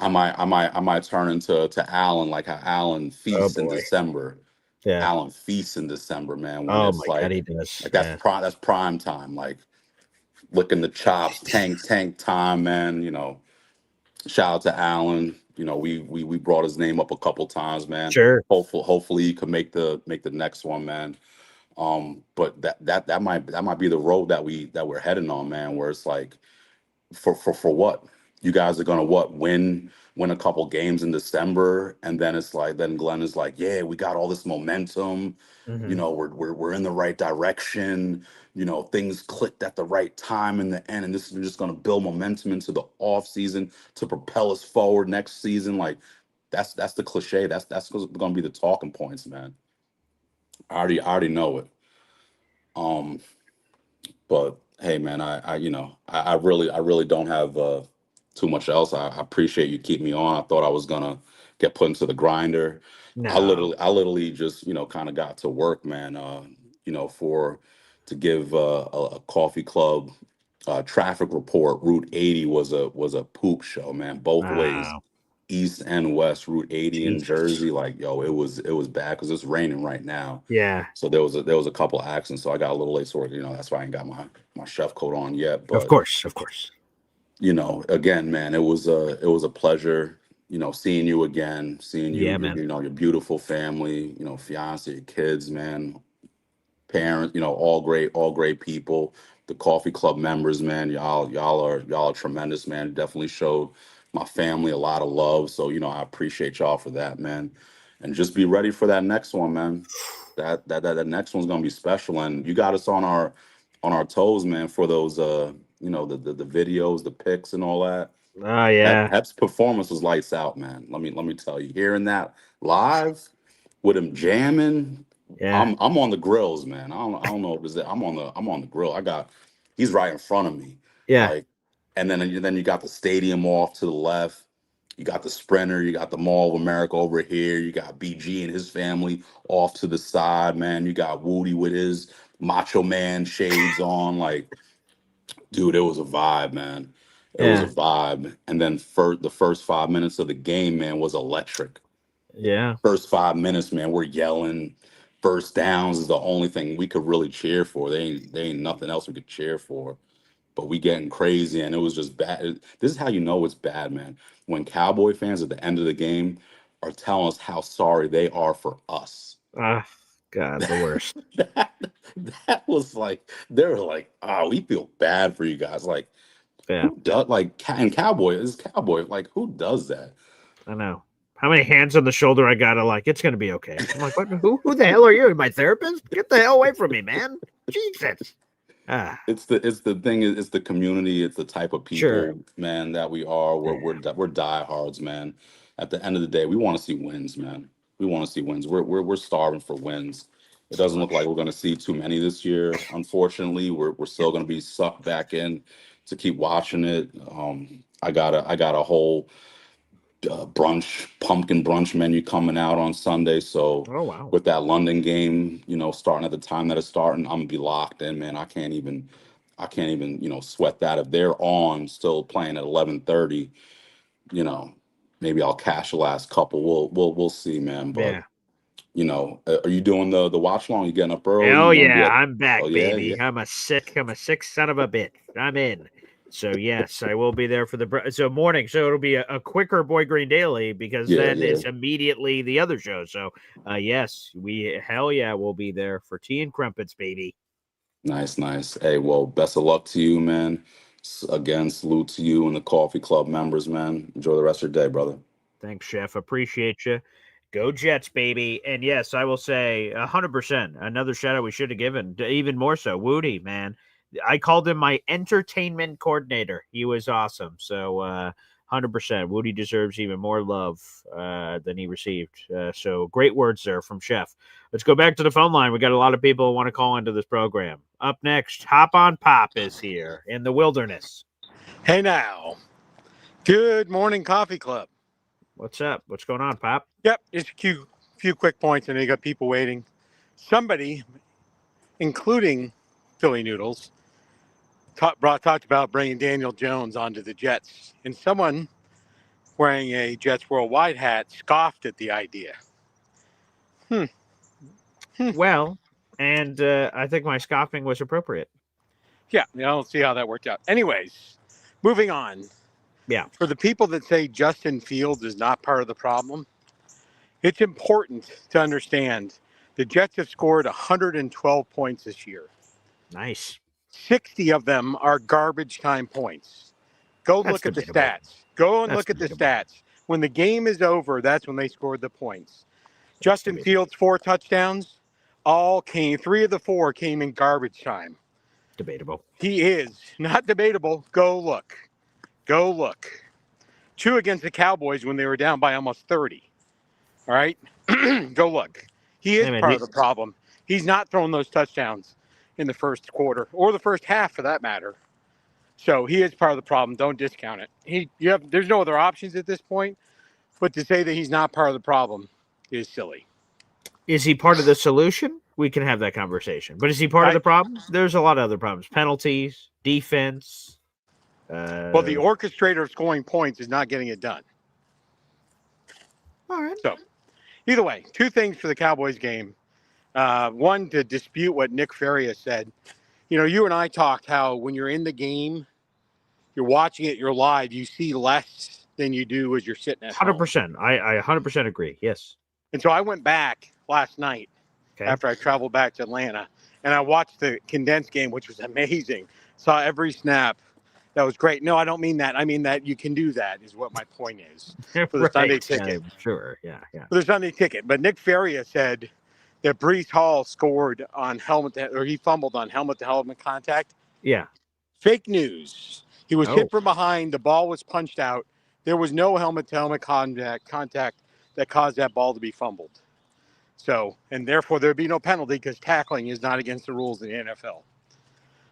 I might turn into Allen, like how Allen feasts in December. Yeah, Allen feasts in December, man. When oh it's my like, God, he does. like that's prime time, like licking the chops, tank time, man. You know, shout out to Allen. You know, we brought his name up a couple times, man. Sure. Hopefully he can make the next one, man. But that might be the road that we're heading on, man, where it's like, for what? You guys are gonna win a couple games in December, and then it's like, then Glenn is like, yeah, we got all this momentum. Mm-hmm. You know, we're in the right direction. You know, things clicked at the right time in the end, and this is just going to build momentum into the off season to propel us forward next season. Like that's the cliche. That's going to be the talking points, man. I already know it. But hey, man, I really don't have too much else. I appreciate you keeping me on. I thought I was gonna get put into the grinder. No. I literally just, you know, kind of got to work, man. to give a coffee club traffic report. Route 80 was a poop show, man. Both ways, Wow. east and west. Route 80 in Jesus. Jersey, like yo, it was bad because it's raining right now. Yeah. So there was a couple accidents. So I got a little late, so that's why I ain't got my chef coat on yet. Of But course. again, man, it was a pleasure. Seeing you again, seeing you, Yeah, man. your beautiful family, fiance, your kids, man, parents, all great people. The coffee club members, man, y'all are tremendous, man. Definitely showed my family a lot of love. So, I appreciate y'all for that, man. And just be ready for that next one, man. That next one's gonna be special. And you got us on our toes, man, for those the videos, the pics and all that. Oh yeah. Hep's performance was lights out, man. Let me tell you. Hearing that live with him jamming, Yeah. I'm on the grills, man. I don't know if it's that. I'm on the grill. He's right in front of me. Yeah. Like, and then you got the stadium off to the left. You got the Sprinter. You got the Mall of America over here. You got BG and his family off to the side, man. You got Woody with his Macho Man shades on. Like, dude, it was a vibe, man. It was a vibe. And then the first 5 minutes of the game, man, was electric. Yeah. First 5 minutes, man, we're yelling. First downs is the only thing we could really cheer for. They ain't nothing else we could cheer for. But we getting crazy, and it was just bad. This is how you know it's bad, man. When Cowboy fans at the end of the game are telling us how sorry they are for us. Ah, God, the worst. that was like, they were like, we feel bad for you guys. Like, Yeah. who does, like, and Cowboy is Cowboy. Like, who does that? I know. How many hands on the shoulder I gotta like? It's gonna be okay. I'm like, what? Who the hell are you? My therapist? Get the hell away from me, man! Jesus. It's the thing. It's the community. It's the type of people, Sure. man, that we are. We're diehards, man. At the end of the day, we want to see wins, man. We want to see wins. We're starving for wins. It doesn't look like we're going to see too many this year. Unfortunately, we're still going to be sucked back in to keep watching it. I got a whole pumpkin brunch menu coming out on Sunday. So Oh wow. with that London game, starting at the time that it's starting, I'm gonna be locked in, man. I can't even, sweat that. If they're on still playing at 11:30, maybe I'll cash the last couple. We'll see, man. But are you doing the watch long? You getting up early? Hell You gonna be yeah, at- I'm back, Oh, yeah, baby. yeah. I'm a sick son of a bitch. I'm in. So yes, I will be there for the morning. So it'll be a quicker Boy Green Daily because Yeah, then yeah. it's immediately the other show. So yes, we'll be there for tea and crumpets, baby. Nice. Hey, well, best of luck to you, man. Again, salute to you and the coffee club members, man. Enjoy the rest of your day, brother. Thanks, Chef. Appreciate you. Go Jets, baby. And yes, I will say 100%. Another shout out we should have given, even more so. Woody, man. I called him my entertainment coordinator. He was awesome. So 100%. Woody deserves even more love than he received. So great words there from Chef. Let's go back to the phone line. We got a lot of people who want to call into this program. Up next, Hop on Pop is here in the wilderness. Hey now. Good morning, Coffee Club. What's up? What's going on, Pop? Yep, just a few quick points, and you got people waiting. Somebody, including Philly Noodles, talked about bringing Daniel Jones onto the Jets, and someone wearing a Jets Worldwide hat scoffed at the idea. Well, and I think my scoffing was appropriate. Yeah, I'll see how that worked out. Anyways, moving on. Yeah. For the people that say Justin Fields is not part of the problem, it's important to understand the Jets have scored 112 points this year. Nice. 60 of them are garbage time points. Go That's look at the debatable. stats. Go and That's look at the debatable. stats. When the game is over, that's when they scored the points. Justin Fields, 4 touchdowns, 3 of the 4 came in garbage time. Debatable. He is not debatable. Go look. 2 against the Cowboys when they were down by almost 30. All right? Go look. He is part of the problem. He's not throwing those touchdowns in the first quarter or the first half for that matter. So he is part of the problem. Don't discount it. There's no other options at this point, but to say that he's not part of the problem is silly. Is he part of the solution? we can have that conversation. But is he part of the problem? There's a lot of other problems: penalties, defense. Well, the orchestrator of scoring points is not getting it done. All right. So, either way, two things for the Cowboys game. One, to dispute what Nick Faria said. You know, you and I talked how when you're in the game, you're watching it, you're live, you see less than you do as you're sitting at home. 100%. I 100% agree. Yes. And so I went back last night after I traveled back to Atlanta, and I watched the condensed game, which was amazing. Saw every snap. That was great. No, I don't mean that. I mean that you can do that is what my point is for the Sunday ticket. Sure. Yeah. For the Sunday ticket. But Nick Faria said that Breece Hall scored on he fumbled on helmet-to-helmet contact. Yeah. Fake news. He was hit from behind. The ball was punched out. There was no helmet-to-helmet contact that caused that ball to be fumbled. So, and therefore there'd be no penalty because tackling is not against the rules in the NFL.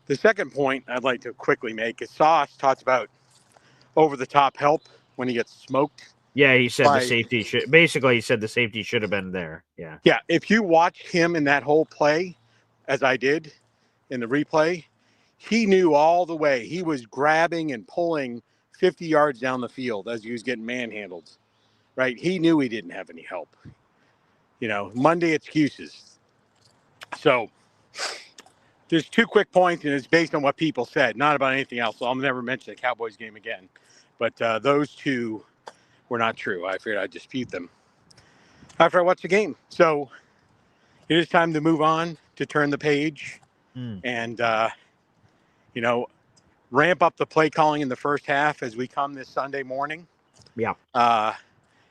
The second point I'd like to quickly make is Sauce talks about over-the-top help when he gets smoked. Yeah, he said the safety should. Basically, he said the safety should have been there. Yeah. Yeah, if you watch him in that whole play, as I did in the replay, he knew all the way. He was grabbing and pulling 50 yards down the field as he was getting manhandled. Right? He knew he didn't have any help. You know, Monday excuses. So there's two quick points, and it's based on what people said, not about anything else. So I'll never mention the Cowboys game again. But those two were not true. I figured I'd dispute them after I watched the game. So it is time to move on, to turn the page, and, you know, ramp up the play calling in the first half as we come this Sunday morning. Yeah.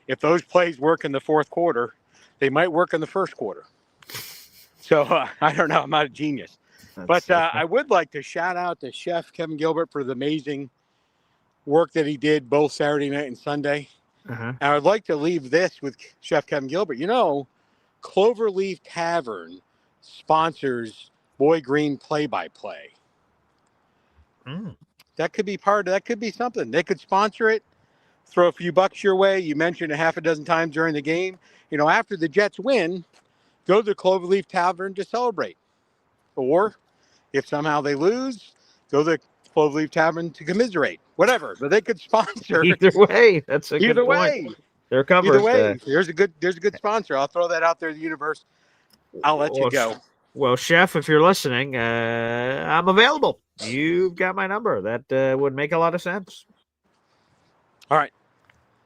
If those plays work in the fourth quarter, they might work in the first quarter. So I don't know. I'm not a genius. But I would like to shout out to Chef Kevin Gilbert for the amazing work that he did both Saturday night and Sunday. And I'd like to leave this with Chef Kevin Gilbert. You know, Cloverleaf Tavern sponsors Boy Green play-by-play. That could be that could be something. They could sponsor it, throw a few bucks your way. You mentioned a half a dozen times during the game. You know, after the Jets win, go to the Cloverleaf Tavern to celebrate. Or if somehow they lose, go to the Cloverleaf Tavern to commiserate. Whatever, but they could sponsor. Either way, that's a good Either point. way, they're covered. Either way, there's a good sponsor. I'll throw that out there in the universe. I'll let you go. Well, Chef, if you're listening, I'm available. You've got my number. That would make a lot of sense. All right,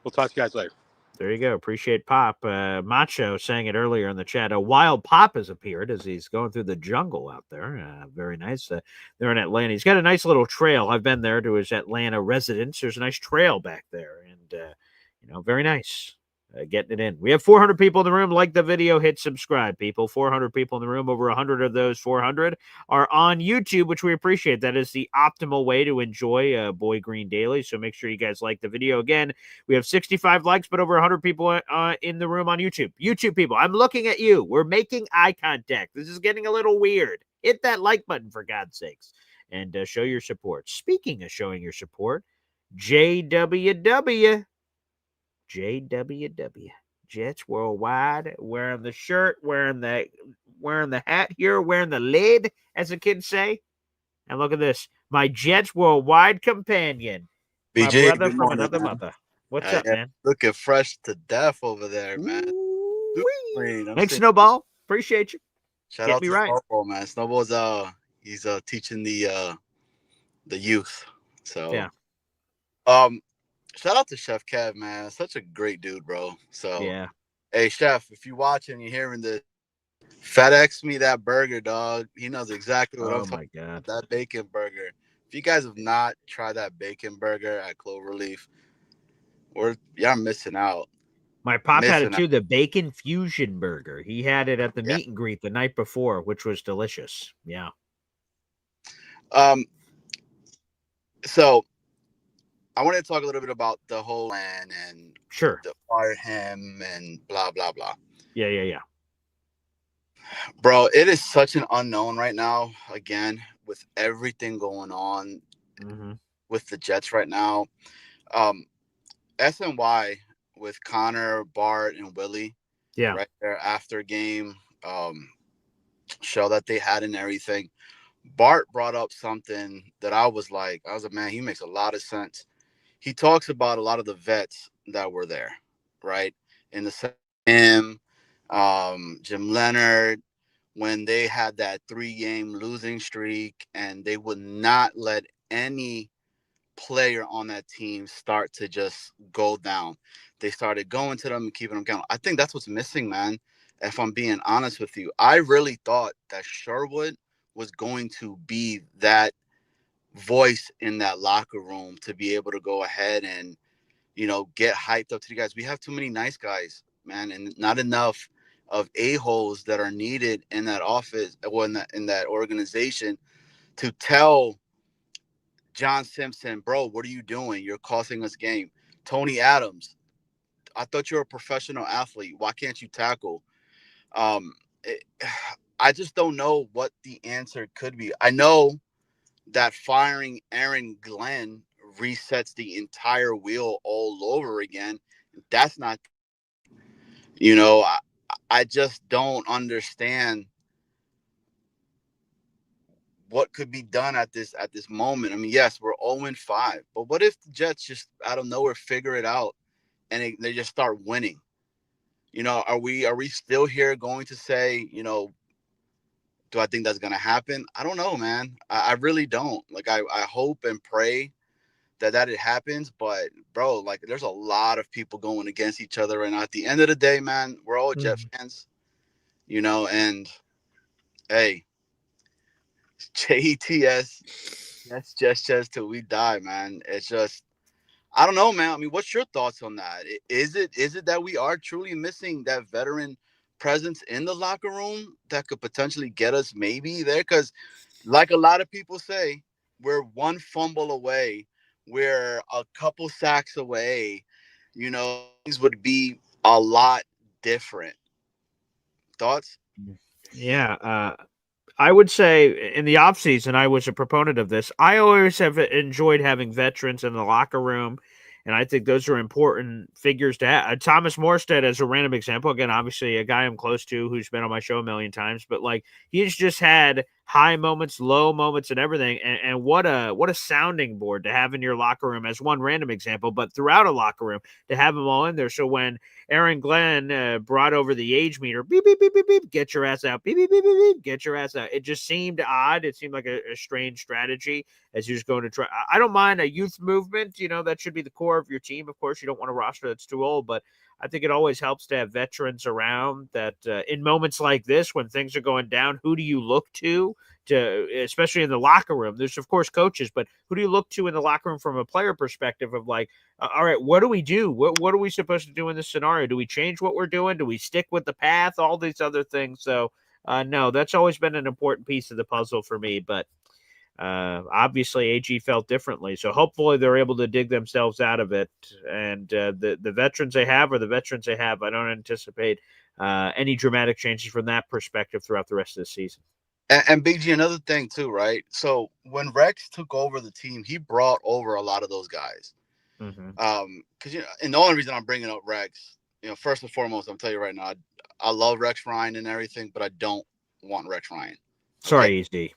we'll talk to you guys later. There you go. Appreciate Pop. Macho saying it earlier in the chat. A wild Pop has appeared as he's going through the jungle out there. Very nice. They're in Atlanta. He's got a nice little trail. I've been there to his Atlanta residence. There's a nice trail back there. And, very nice. Getting it in. We have 400 people in the room. Like the video, hit subscribe, people. 400 people in the room. Over 100 of those 400 are on YouTube, which we appreciate. That is the optimal way to enjoy Boy Green Daily. So make sure you guys like the video. Again, we have 65 likes, but over 100 people in the room on YouTube. YouTube people, I'm looking at you. We're making eye contact. This is getting a little weird. Hit that like button, for God's sakes, and show your support. Speaking of showing your support, JWW. Jets Worldwide, wearing the shirt, wearing the hat here, wearing the lid, as the kids say. And look at this, my Jets Worldwide companion, BJ, my brother from another mother. What's up, man? Looking fresh to death over there, man. Thanks, Snowball. Appreciate you. Shout out to Snowball, man. Snowball's he's teaching the youth. So yeah. Shout out to Chef Kev, man. Such a great dude, bro. So yeah. Hey, Chef, if you watching, you're hearing this, FedEx me that burger, dog. He knows exactly what I'm talking about. That bacon burger. If you guys have not tried that bacon burger at Cloverleaf, y'all missing out. My pop had it too, the bacon fusion burger. He had it at the meet and greet the night before, which was delicious. Yeah. So I want to talk a little bit about the whole plan and sure to fire him and blah, blah, blah. Yeah. Bro, it is such an unknown right now, again, with everything going on with the Jets right now. SNY with Connor, Bart, and Willie. Yeah. Right there after game. shell that they had and everything. Bart brought up something that I was like, man, he makes a lot of sense. He talks about a lot of the vets that were there, right? In the him, Jim Leonard, when they had that 3-game losing streak, and they would not let any player on that team start to just go down. They started going to them and keeping them down. I think that's what's missing, man. If I'm being honest with you, I really thought that Sherwood was going to be that voice in that locker room to be able to go ahead and, get hyped up to the guys. We have too many nice guys, man, and not enough of a-holes that are needed in that office or in that organization to tell John Simpson, bro, what are you doing? You're costing us game. Tony Adams, I thought you were a professional athlete. Why can't you tackle? I just don't know what the answer could be. I know that firing Aaron Glenn resets the entire wheel all over again. That's not, I just don't understand what could be done at this moment. I mean, yes, we're 0-5, but what if the Jets just out of nowhere figure it out and they just start winning? Are we still here going to say, do I think that's going to happen? I don't know, man. I really don't. Like, I hope and pray that it happens, but bro, like, there's a lot of people going against each other, and at the end of the day, man, we're all Jet fans, and hey, JETS, that's just till we die, man. It's just, I don't know, man. I mean, what's your thoughts on that? Is it that we are truly missing that veteran presence in the locker room that could potentially get us maybe there? Because like a lot of people say, we're one fumble away, we're a couple sacks away, things would be a lot different. Thoughts? Yeah, I would say in the offseason, I was a proponent of this. I always have enjoyed having veterans in the locker room, and I think those are important figures to have. Thomas Morstead, as a random example, again, obviously a guy I'm close to who's been on my show a million times, but like, he's just had high moments, low moments, and everything. And what a sounding board to have in your locker room as one random example, but throughout a locker room to have them all in there. So when Aaron Glenn brought over the age meter, beep, beep, beep, beep, beep, get your ass out, beep, beep, beep, beep, beep, get your ass out. It just seemed odd. It seemed like a strange strategy as he was going to try. I don't mind a youth movement. That should be the core of your team. Of course, you don't want a roster that's too old, but I think it always helps to have veterans around that in moments like this, when things are going down, who do you look to, especially in the locker room? There's, of course, coaches, but who do you look to in the locker room from a player perspective of like, all right, what do we do? What are we supposed to do in this scenario? Do we change what we're doing? Do we stick with the path? All these other things. So, no, that's always been an important piece of the puzzle for me, but obviously AG felt differently. So hopefully they're able to dig themselves out of it. And the veterans they have are the veterans they have. I don't anticipate any dramatic changes from that perspective throughout the rest of the season. And Big G, another thing too, right? So when Rex took over the team, he brought over a lot of those guys. Because and the only reason I'm bringing up Rex, first and foremost, I'm telling you right now, I love Rex Ryan and everything, but I don't want Rex Ryan. Sorry, Easy.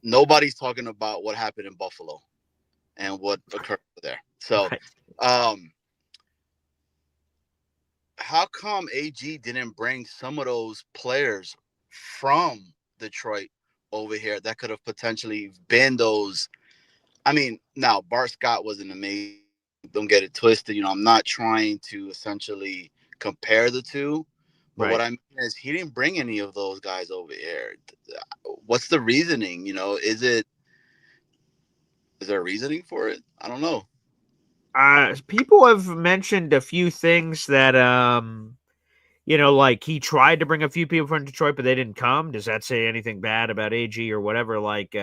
Nobody's talking about what happened in Buffalo and what occurred there. So, how come AG didn't bring some of those players from Detroit over here that could have potentially been those? I mean, now Bart Scott was an amazing. Don't get it twisted. I'm not trying to essentially compare the two, but what I mean is he didn't bring any of those guys over here. What's the reasoning? Is there a reasoning for it? I don't know. People have mentioned a few things that like he tried to bring a few people from Detroit, but they didn't come. Does that say anything bad about AG or whatever? Like,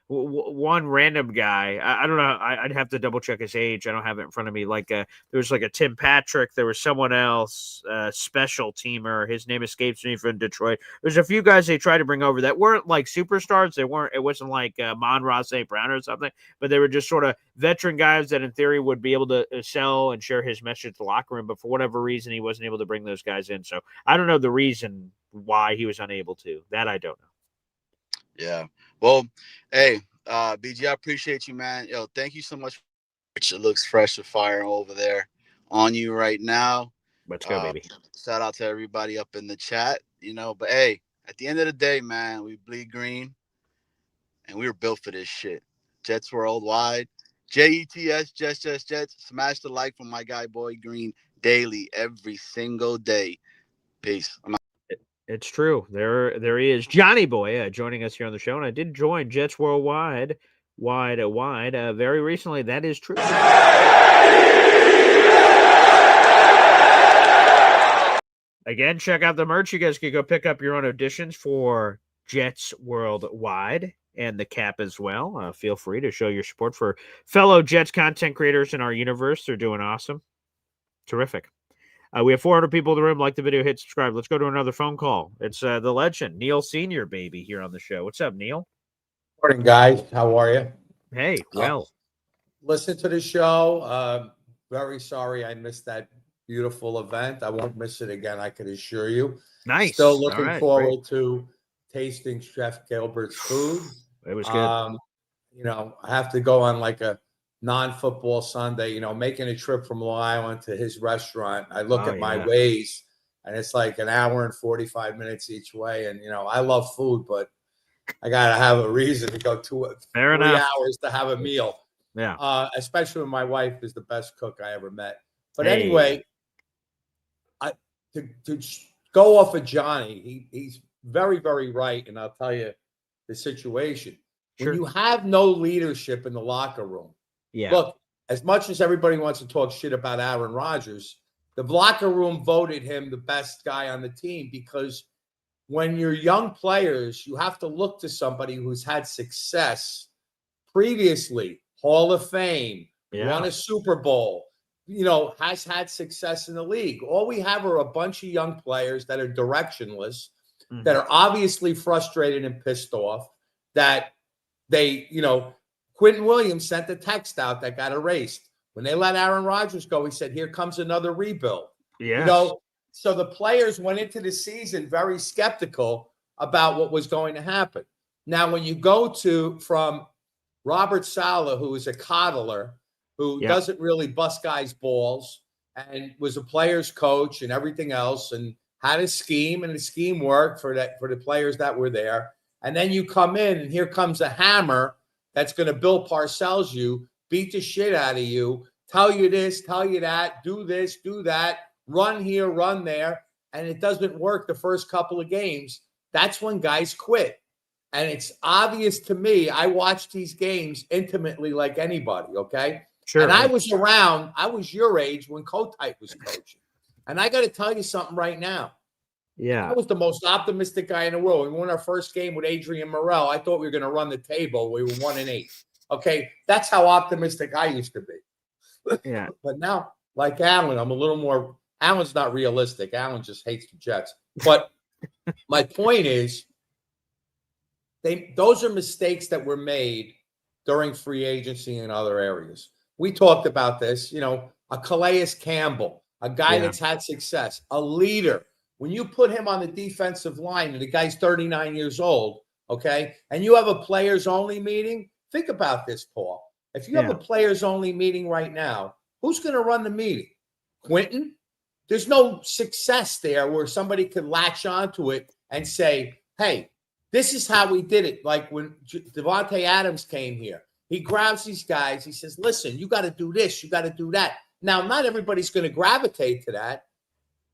one random guy. I don't know. I'd have to double check his age. I don't have it in front of me. Like there was like a Tim Patrick. There was someone else, special teamer. His name escapes me, from Detroit. There's a few guys they tried to bring over that weren't like superstars. They weren't. It wasn't like Mon-Ra St. Brown or something. But they were just sort of veteran guys that, in theory, would be able to sell and share his message to the locker room. But for whatever reason, he wasn't able to bring those guys in. So I don't know the reason why he was unable to. That I don't know. Yeah. Well, hey, BG, I appreciate you, man. Yo, thank you so much. It looks fresh and fire over there on you right now. Let's go, baby. Shout out to everybody up in the chat, but hey, at the end of the day, man, we bleed green and we were built for this shit. Jets Worldwide, JETS, Jets. Smash the like from my guy, Boy Green, daily, every single day. Peace. I'm out. It's true. There he is, Johnny Boy, joining us here on the show, and I did join Jets Worldwide, wide, very recently. That is true. Again, check out the merch. You guys can go pick up your own auditions for Jets Worldwide and the cap as well. Feel free to show your support for fellow Jets content creators in our universe. They're doing awesome. Terrific. We have 400 people in the room. Like the video, hit subscribe. Let's go to another phone call. It's the legend, Neil Senior, baby, here on the show. What's up, Neil? Morning, guys. How are you? Hey, well. Listen to the show. Very sorry I missed that beautiful event. I won't miss it again, I can assure you. Nice. Still looking forward to tasting Chef Gilbert's food. It was good. I have to go on like a non-football Sunday, making a trip from Long Island to his restaurant. I look at my Waze, and it's like an hour and 45 minutes each way. And, I love food, but I got to have a reason to go 3 hours to have a meal. Yeah. Especially when my wife is the best cook I ever met. But anyway, to go off of Johnny, he's very, very right. And I'll tell you the situation. When you have no leadership in the locker room, look, as much as everybody wants to talk shit about Aaron Rodgers, the locker room voted him the best guy on the team, because when you're young players, you have to look to somebody who's had success previously, Hall of Fame, won a Super Bowl, has had success in the league. All we have are a bunch of young players that are directionless, that are obviously frustrated and pissed off, that they, Quentin Williams sent a text out that got erased. When they let Aaron Rodgers go, he said, here comes another rebuild. So the players went into the season very skeptical about what was going to happen. Now, when you go from Robert Saleh, who is a coddler, who doesn't really bust guys' balls, and was a player's coach and everything else, and had a scheme, and the scheme worked for the players that were there. And then you come in, and here comes a hammer that's going to Bill Parcells you, beat the shit out of you, tell you this, tell you that, do this, do that, run here, run there, and it doesn't work the first couple of games. That's when guys quit. And it's obvious to me, I watch these games intimately like anybody, okay? Sure. And I was around, I was your age when Kotite was coaching. And I got to tell you something right now. Yeah. I was the most optimistic guy in the world. We won our first game with Adrian Morrell. I thought we were going to run the table. We were 1-8. Okay. That's how optimistic I used to be. Yeah. But now, like Allen, I'm a little more. Allen's not realistic. Allen just hates the Jets. But my point is, those are mistakes that were made during free agency and other areas. We talked about this, a Calais Campbell, a guy that's had success, a leader. When you put him on the defensive line and the guy's 39 years old, okay, and you have a players-only meeting, think about this, Paul. If you have a players-only meeting right now, who's going to run the meeting? Quentin? There's no success there where somebody could latch onto it and say, hey, this is how we did it. Like when Devontae Adams came here, he grabs these guys. He says, listen, you got to do this. You got to do that. Now, not everybody's going to gravitate to that.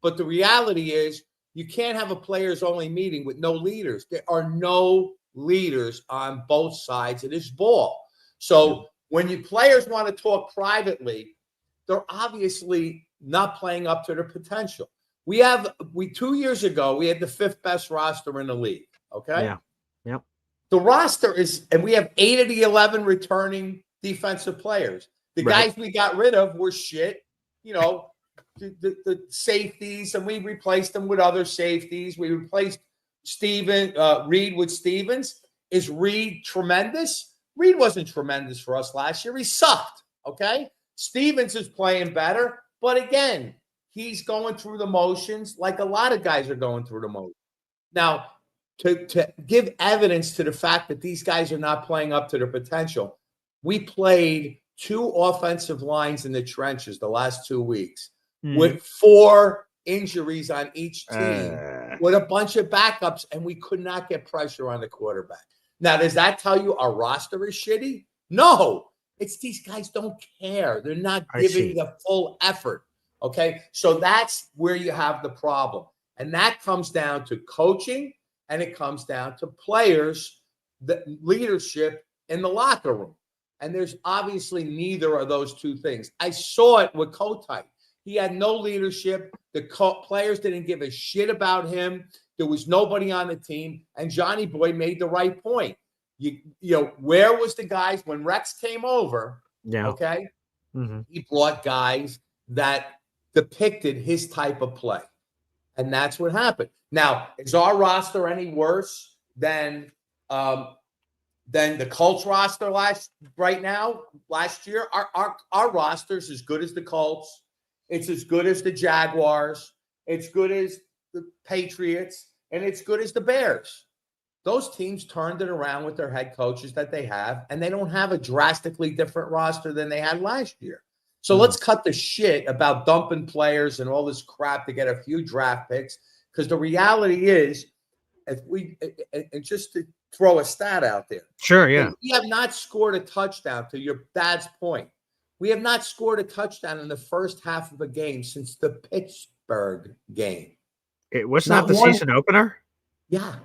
But the reality is you can't have a players-only meeting with no leaders. There are no leaders on both sides of this ball. So when you players want to talk privately, they're obviously not playing up to their potential. 2 years ago, we had the 5th best roster in the league. Okay. Yeah. Yep. The roster is, and we have 8 of the 11 returning defensive players. The guys we got rid of were shit, you know, the safeties, and we replaced them with other safeties. We replaced Reed with Stevens. Is Reed tremendous? Reed wasn't tremendous for us last year. He sucked, okay? Stevens is playing better, but again, he's going through the motions like a lot of guys are going through the motions. Now, to give evidence to the fact that these guys are not playing up to their potential, we played 2 offensive lines in the trenches the last 2 weeks with 4 injuries on each team with a bunch of backups, and we could not get pressure on the quarterback. Now, does that tell you our roster is shitty? No. It's these guys don't care. They're not giving the full effort, okay? So that's where you have the problem. And that comes down to coaching, and it comes down to players, the leadership in the locker room. And there's obviously neither of those two things. I saw it with Kotite. He had no leadership. The players didn't give a shit about him. There was nobody on the team. And Johnny Boy made the right point. You know, where was the guys when Rex came over? Yeah. Okay. He brought guys that depicted his type of play. And that's what happened. Now, is our roster any worse than the Colts roster last year? Our roster's as good as the Colts. It's as good as the Jaguars. It's good as the Patriots, and it's good as the Bears. Those teams turned it around with their head coaches that they have, and they don't have a drastically different roster than they had last year. So let's cut the shit about dumping players and all this crap to get a few draft picks, because the reality is, and just to throw a stat out there. Sure, yeah. We have not scored a touchdown, to your dad's point. We have not scored a touchdown in the first half of a game since the Pittsburgh game. It was not the season opener? Yeah.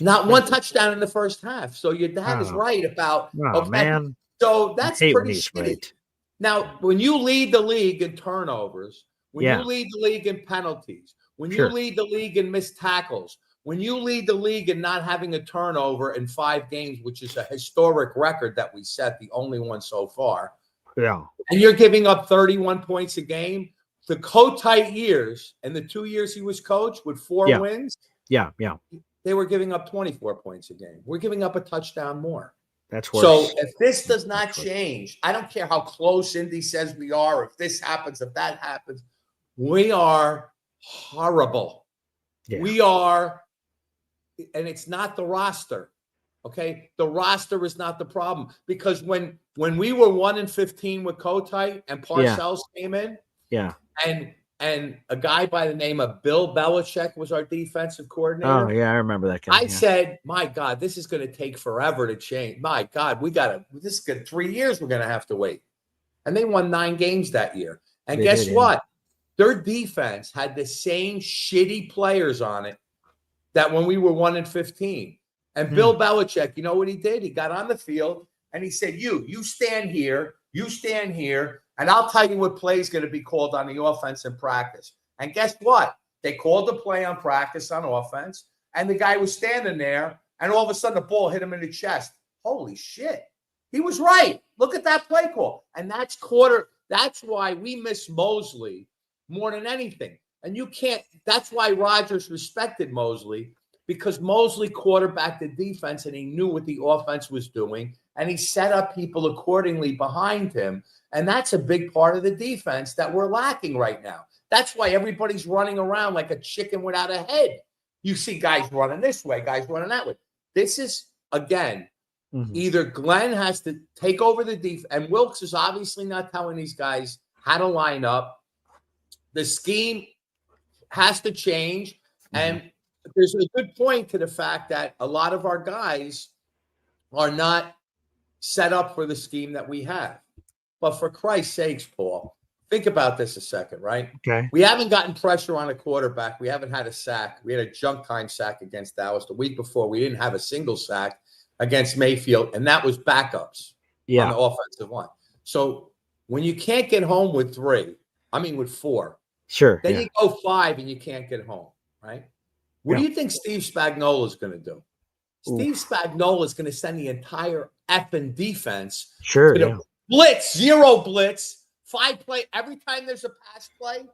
Not one touchdown in the first half. So your dad is right about man. So that's pretty shitty. Now, when you lead the league in turnovers, when you lead the league in penalties, when you lead the league in missed tackles, when you lead the league in not having a turnover in 5 games, which is a historic record that we set, the only one so far. Yeah. And you're giving up 31 points a game. The Kotite years and the 2 years he was coach with 4 wins. Yeah. They were giving up 24 points a game. We're giving up a touchdown more. That's worse. So if this does not change, I don't care how close Indy says we are, if this happens, if that happens, we are horrible. Yeah. We are, and it's not the roster. Okay. The roster is not the problem, because when we were 1-15 with Kotite and Parcells came in, and a guy by the name of Bill Belichick was our defensive coordinator. Oh yeah, I remember that guy. I said, my God, this is going to take forever to change. My God, this is good. 3 years we're going to have to wait. And they won 9 games that year. And guess what? Their defense had the same shitty players on it that when we were 1-15. And Bill Belichick, you know what he did? He got on the field and he said, you stand here, and I'll tell you what play is going to be called on the offense in practice. And guess what? They called the play on practice on offense, and the guy was standing there, and all of a sudden the ball hit him in the chest. Holy shit. He was right. Look at that play call. And that's why we miss Mosley more than anything. And that's why Rodgers respected Mosley, because Mosley quarterbacked the defense and he knew what the offense was doing, and he set up people accordingly behind him. And that's a big part of the defense that we're lacking right now. That's why everybody's running around like a chicken without a head. You see guys running this way, guys running that way. This is, again, either Glenn has to take over the defense, and Wilkes is obviously not telling these guys how to line up. The scheme has to change. And there's a good point to the fact that a lot of our guys are not set up for the scheme that we have. But for Christ's sakes, Paul, think about this a second, right? Okay. We haven't gotten pressure on a quarterback. We haven't had a sack. We had a junk time sack against Dallas. The week before, we didn't have a single sack against Mayfield, and that was backups on the offensive line. So when you can't get home with 4, then you go 5 and you can't get home, right? What do you think Steve Spagnuolo is going to do? Steve Spagnuolo is going to send the entire effing defense Sure, to the blitz, 0 blitz, 5 play. Every time there's a pass play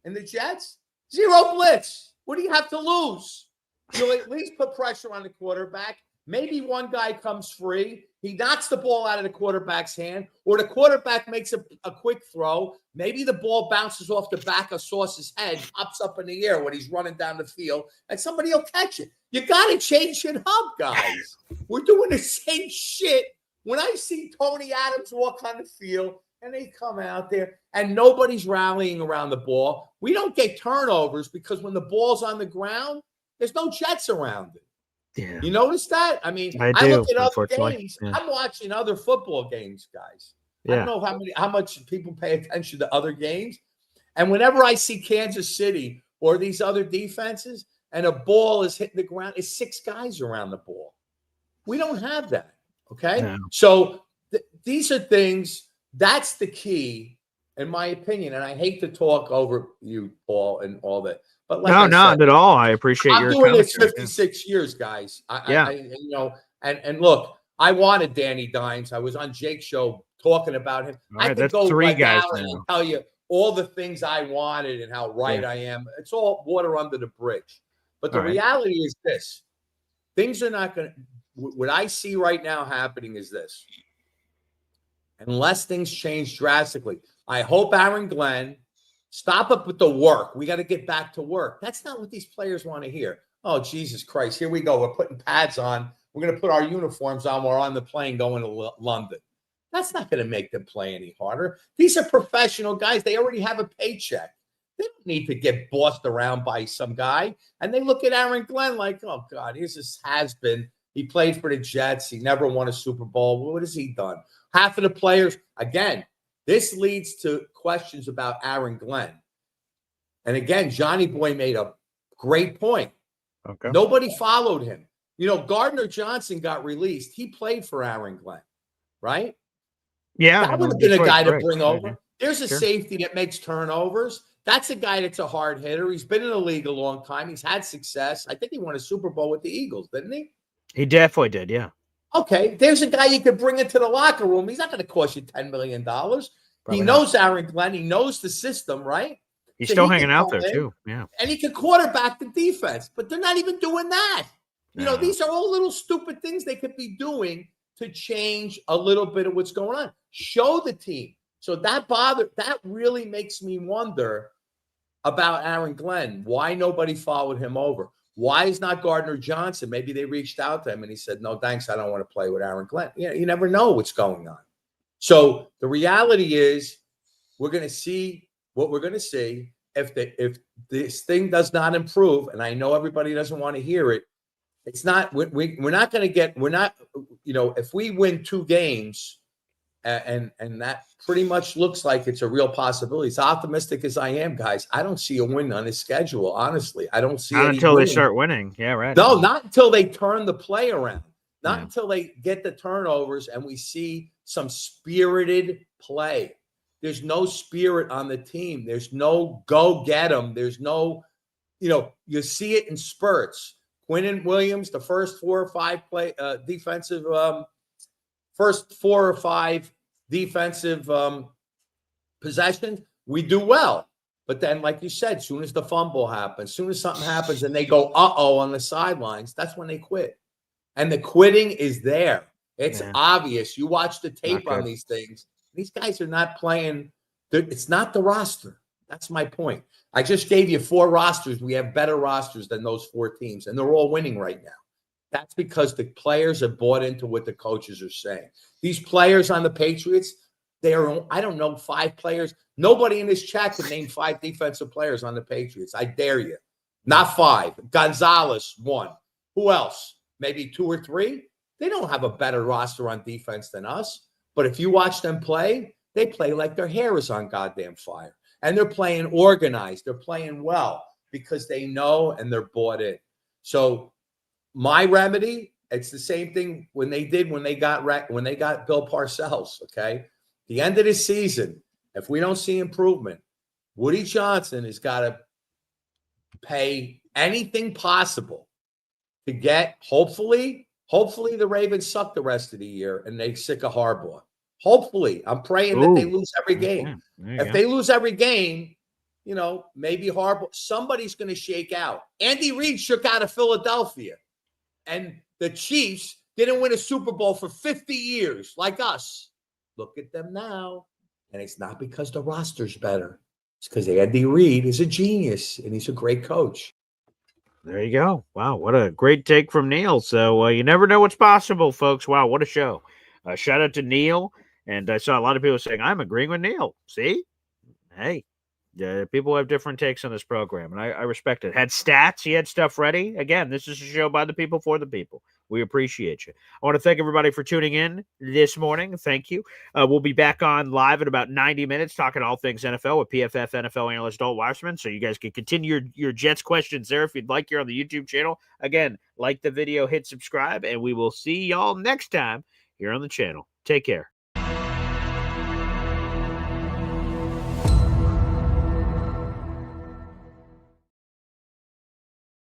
in the Jets, 0 blitz. What do you have to lose? You'll at least put pressure on the quarterback. Maybe one guy comes free. He knocks the ball out of the quarterback's hand, or the quarterback makes a quick throw. Maybe the ball bounces off the back of Sauce's head, pops up in the air when he's running down the field, and somebody will catch it. You got to change it up, guys. We're doing the same shit. When I see Tony Adams walk on the field and they come out there and nobody's rallying around the ball, we don't get turnovers because when the ball's on the ground, there's no Jets around it. Yeah. You notice that? I mean, I look at other games. Yeah. I'm watching other football games, guys. Yeah. I don't know how much people pay attention to other games. And whenever I see Kansas City or these other defenses and a ball is hitting the ground, it's 6 guys around the ball. We don't have that. Okay. Yeah. So these are things, that's the key, in my opinion. And I hate to talk over you, Paul, and all that. But like no, not at all. I appreciate your I'm doing this 56 years, guys. And look, I wanted Danny Dimes. I was on Jake's show talking about him. All right, I could go 3 guys now and tell you all the things I wanted and how right I am. It's all water under the bridge. But the reality is this. Things are not going to – what I see right now happening is this. Unless things change drastically, I hope Aaron Glenn – stop up with the work. We got to get back to work. That's not what these players want to hear. Oh, Jesus Christ. Here we go. We're putting pads on. We're going to put our uniforms on. We're on the plane going to London. That's not going to make them play any harder. These are professional guys. They already have a paycheck. They don't need to get bossed around by some guy. And they look at Aaron Glenn like, oh, God, here's this has-been. He played for the Jets. He never won a Super Bowl. What has he done? Half of the players, again, this leads to questions about Aaron Glenn. And again, Johnny Boy made a great point. Okay. Nobody followed him. You know, Gardner Johnson got released. He played for Aaron Glenn, right? Yeah. That would have been a guy to bring over. There's a safety that makes turnovers. That's a guy that's a hard hitter. He's been in the league a long time. He's had success. I think he won a Super Bowl with the Eagles, didn't he? He definitely did, yeah. Okay, there's a guy you could bring into the locker room. He's not going to cost you $10 million. He knows Aaron Glenn. He knows the system, right? He's still hanging out there, too. Yeah. And he can quarterback the defense, but they're not even doing that. You know, these are all little stupid things they could be doing to change a little bit of what's going on. Show the team. So that really makes me wonder about Aaron Glenn. Why nobody followed him over? Why is not Gardner Johnson? Maybe they reached out to him and he said, no, thanks. I don't want to play with Aaron Glenn. You never know what's going on. So the reality is we're going to see what we're going to see. If this thing does not improve, and I know everybody doesn't want to hear it, it's not, we're not going to get, we're not, you know, if we win 2 games and that pretty much looks like it's a real possibility. As optimistic as I am, guys, I don't see a win on his schedule. Honestly, I don't see not until they start winning. Yeah, right. No, not until they turn the play around. Not until they get the turnovers and we see some spirited play. There's no spirit on the team. There's no go get them. There's no, you know, you see it in spurts. Quinnen Williams, the first 4 or 5 defensive, first 4 or 5 defensive possessions, we do well. But then, like you said, as soon as the fumble happens, as soon as something happens and they go, uh-oh, on the sidelines, that's when they quit. And the quitting is there. It's obvious. You watch the tape on these things. These guys are not playing. It's not the roster. That's my point. I just gave you 4 rosters. We have better rosters than those 4 teams, and they're all winning right now. That's because the players have bought into what the coaches are saying. These players on the Patriots, they are, I don't know, 5 players. Nobody in this chat can name 5 defensive players on the Patriots. I dare you. Not 5. Gonzalez, 1. Who else? Maybe 2 or 3? They don't have a better roster on defense than us. But if you watch them play, they play like their hair is on goddamn fire. And they're playing organized. They're playing well because they know and they're bought in. So my remedy, it's the same thing when they got Bill Parcells, okay? The end of the season, if we don't see improvement, Woody Johnson has got to pay anything possible to get, hopefully, Hopefully the Ravens suck the rest of the year and they sick of Harbaugh. Hopefully. I'm praying that they lose every game. If they lose every game, maybe Harbaugh, somebody's going to shake out. Andy Reid shook out of Philadelphia. And the Chiefs didn't win a Super Bowl for 50 years like us. Look at them now. And it's not because the roster's better. It's because Andy Reid is a genius and he's a great coach. There you go. Wow, what a great take from Neil. So you never know what's possible, folks. Wow, what a show. Shout out to Neil. And I saw a lot of people saying, I'm agreeing with Neil. See? Hey, people have different takes on this program, and I respect it. Had stats. He had stuff ready. Again, this is a show by the people for the people. We appreciate you. I want to thank everybody for tuning in this morning. Thank you. We'll be back on live in about 90 minutes talking all things NFL with PFF NFL analyst Dalt Weissman. So you guys can continue your Jets questions there if you'd like here on the YouTube channel. Again, like the video, hit subscribe, and we will see y'all next time here on the channel. Take care.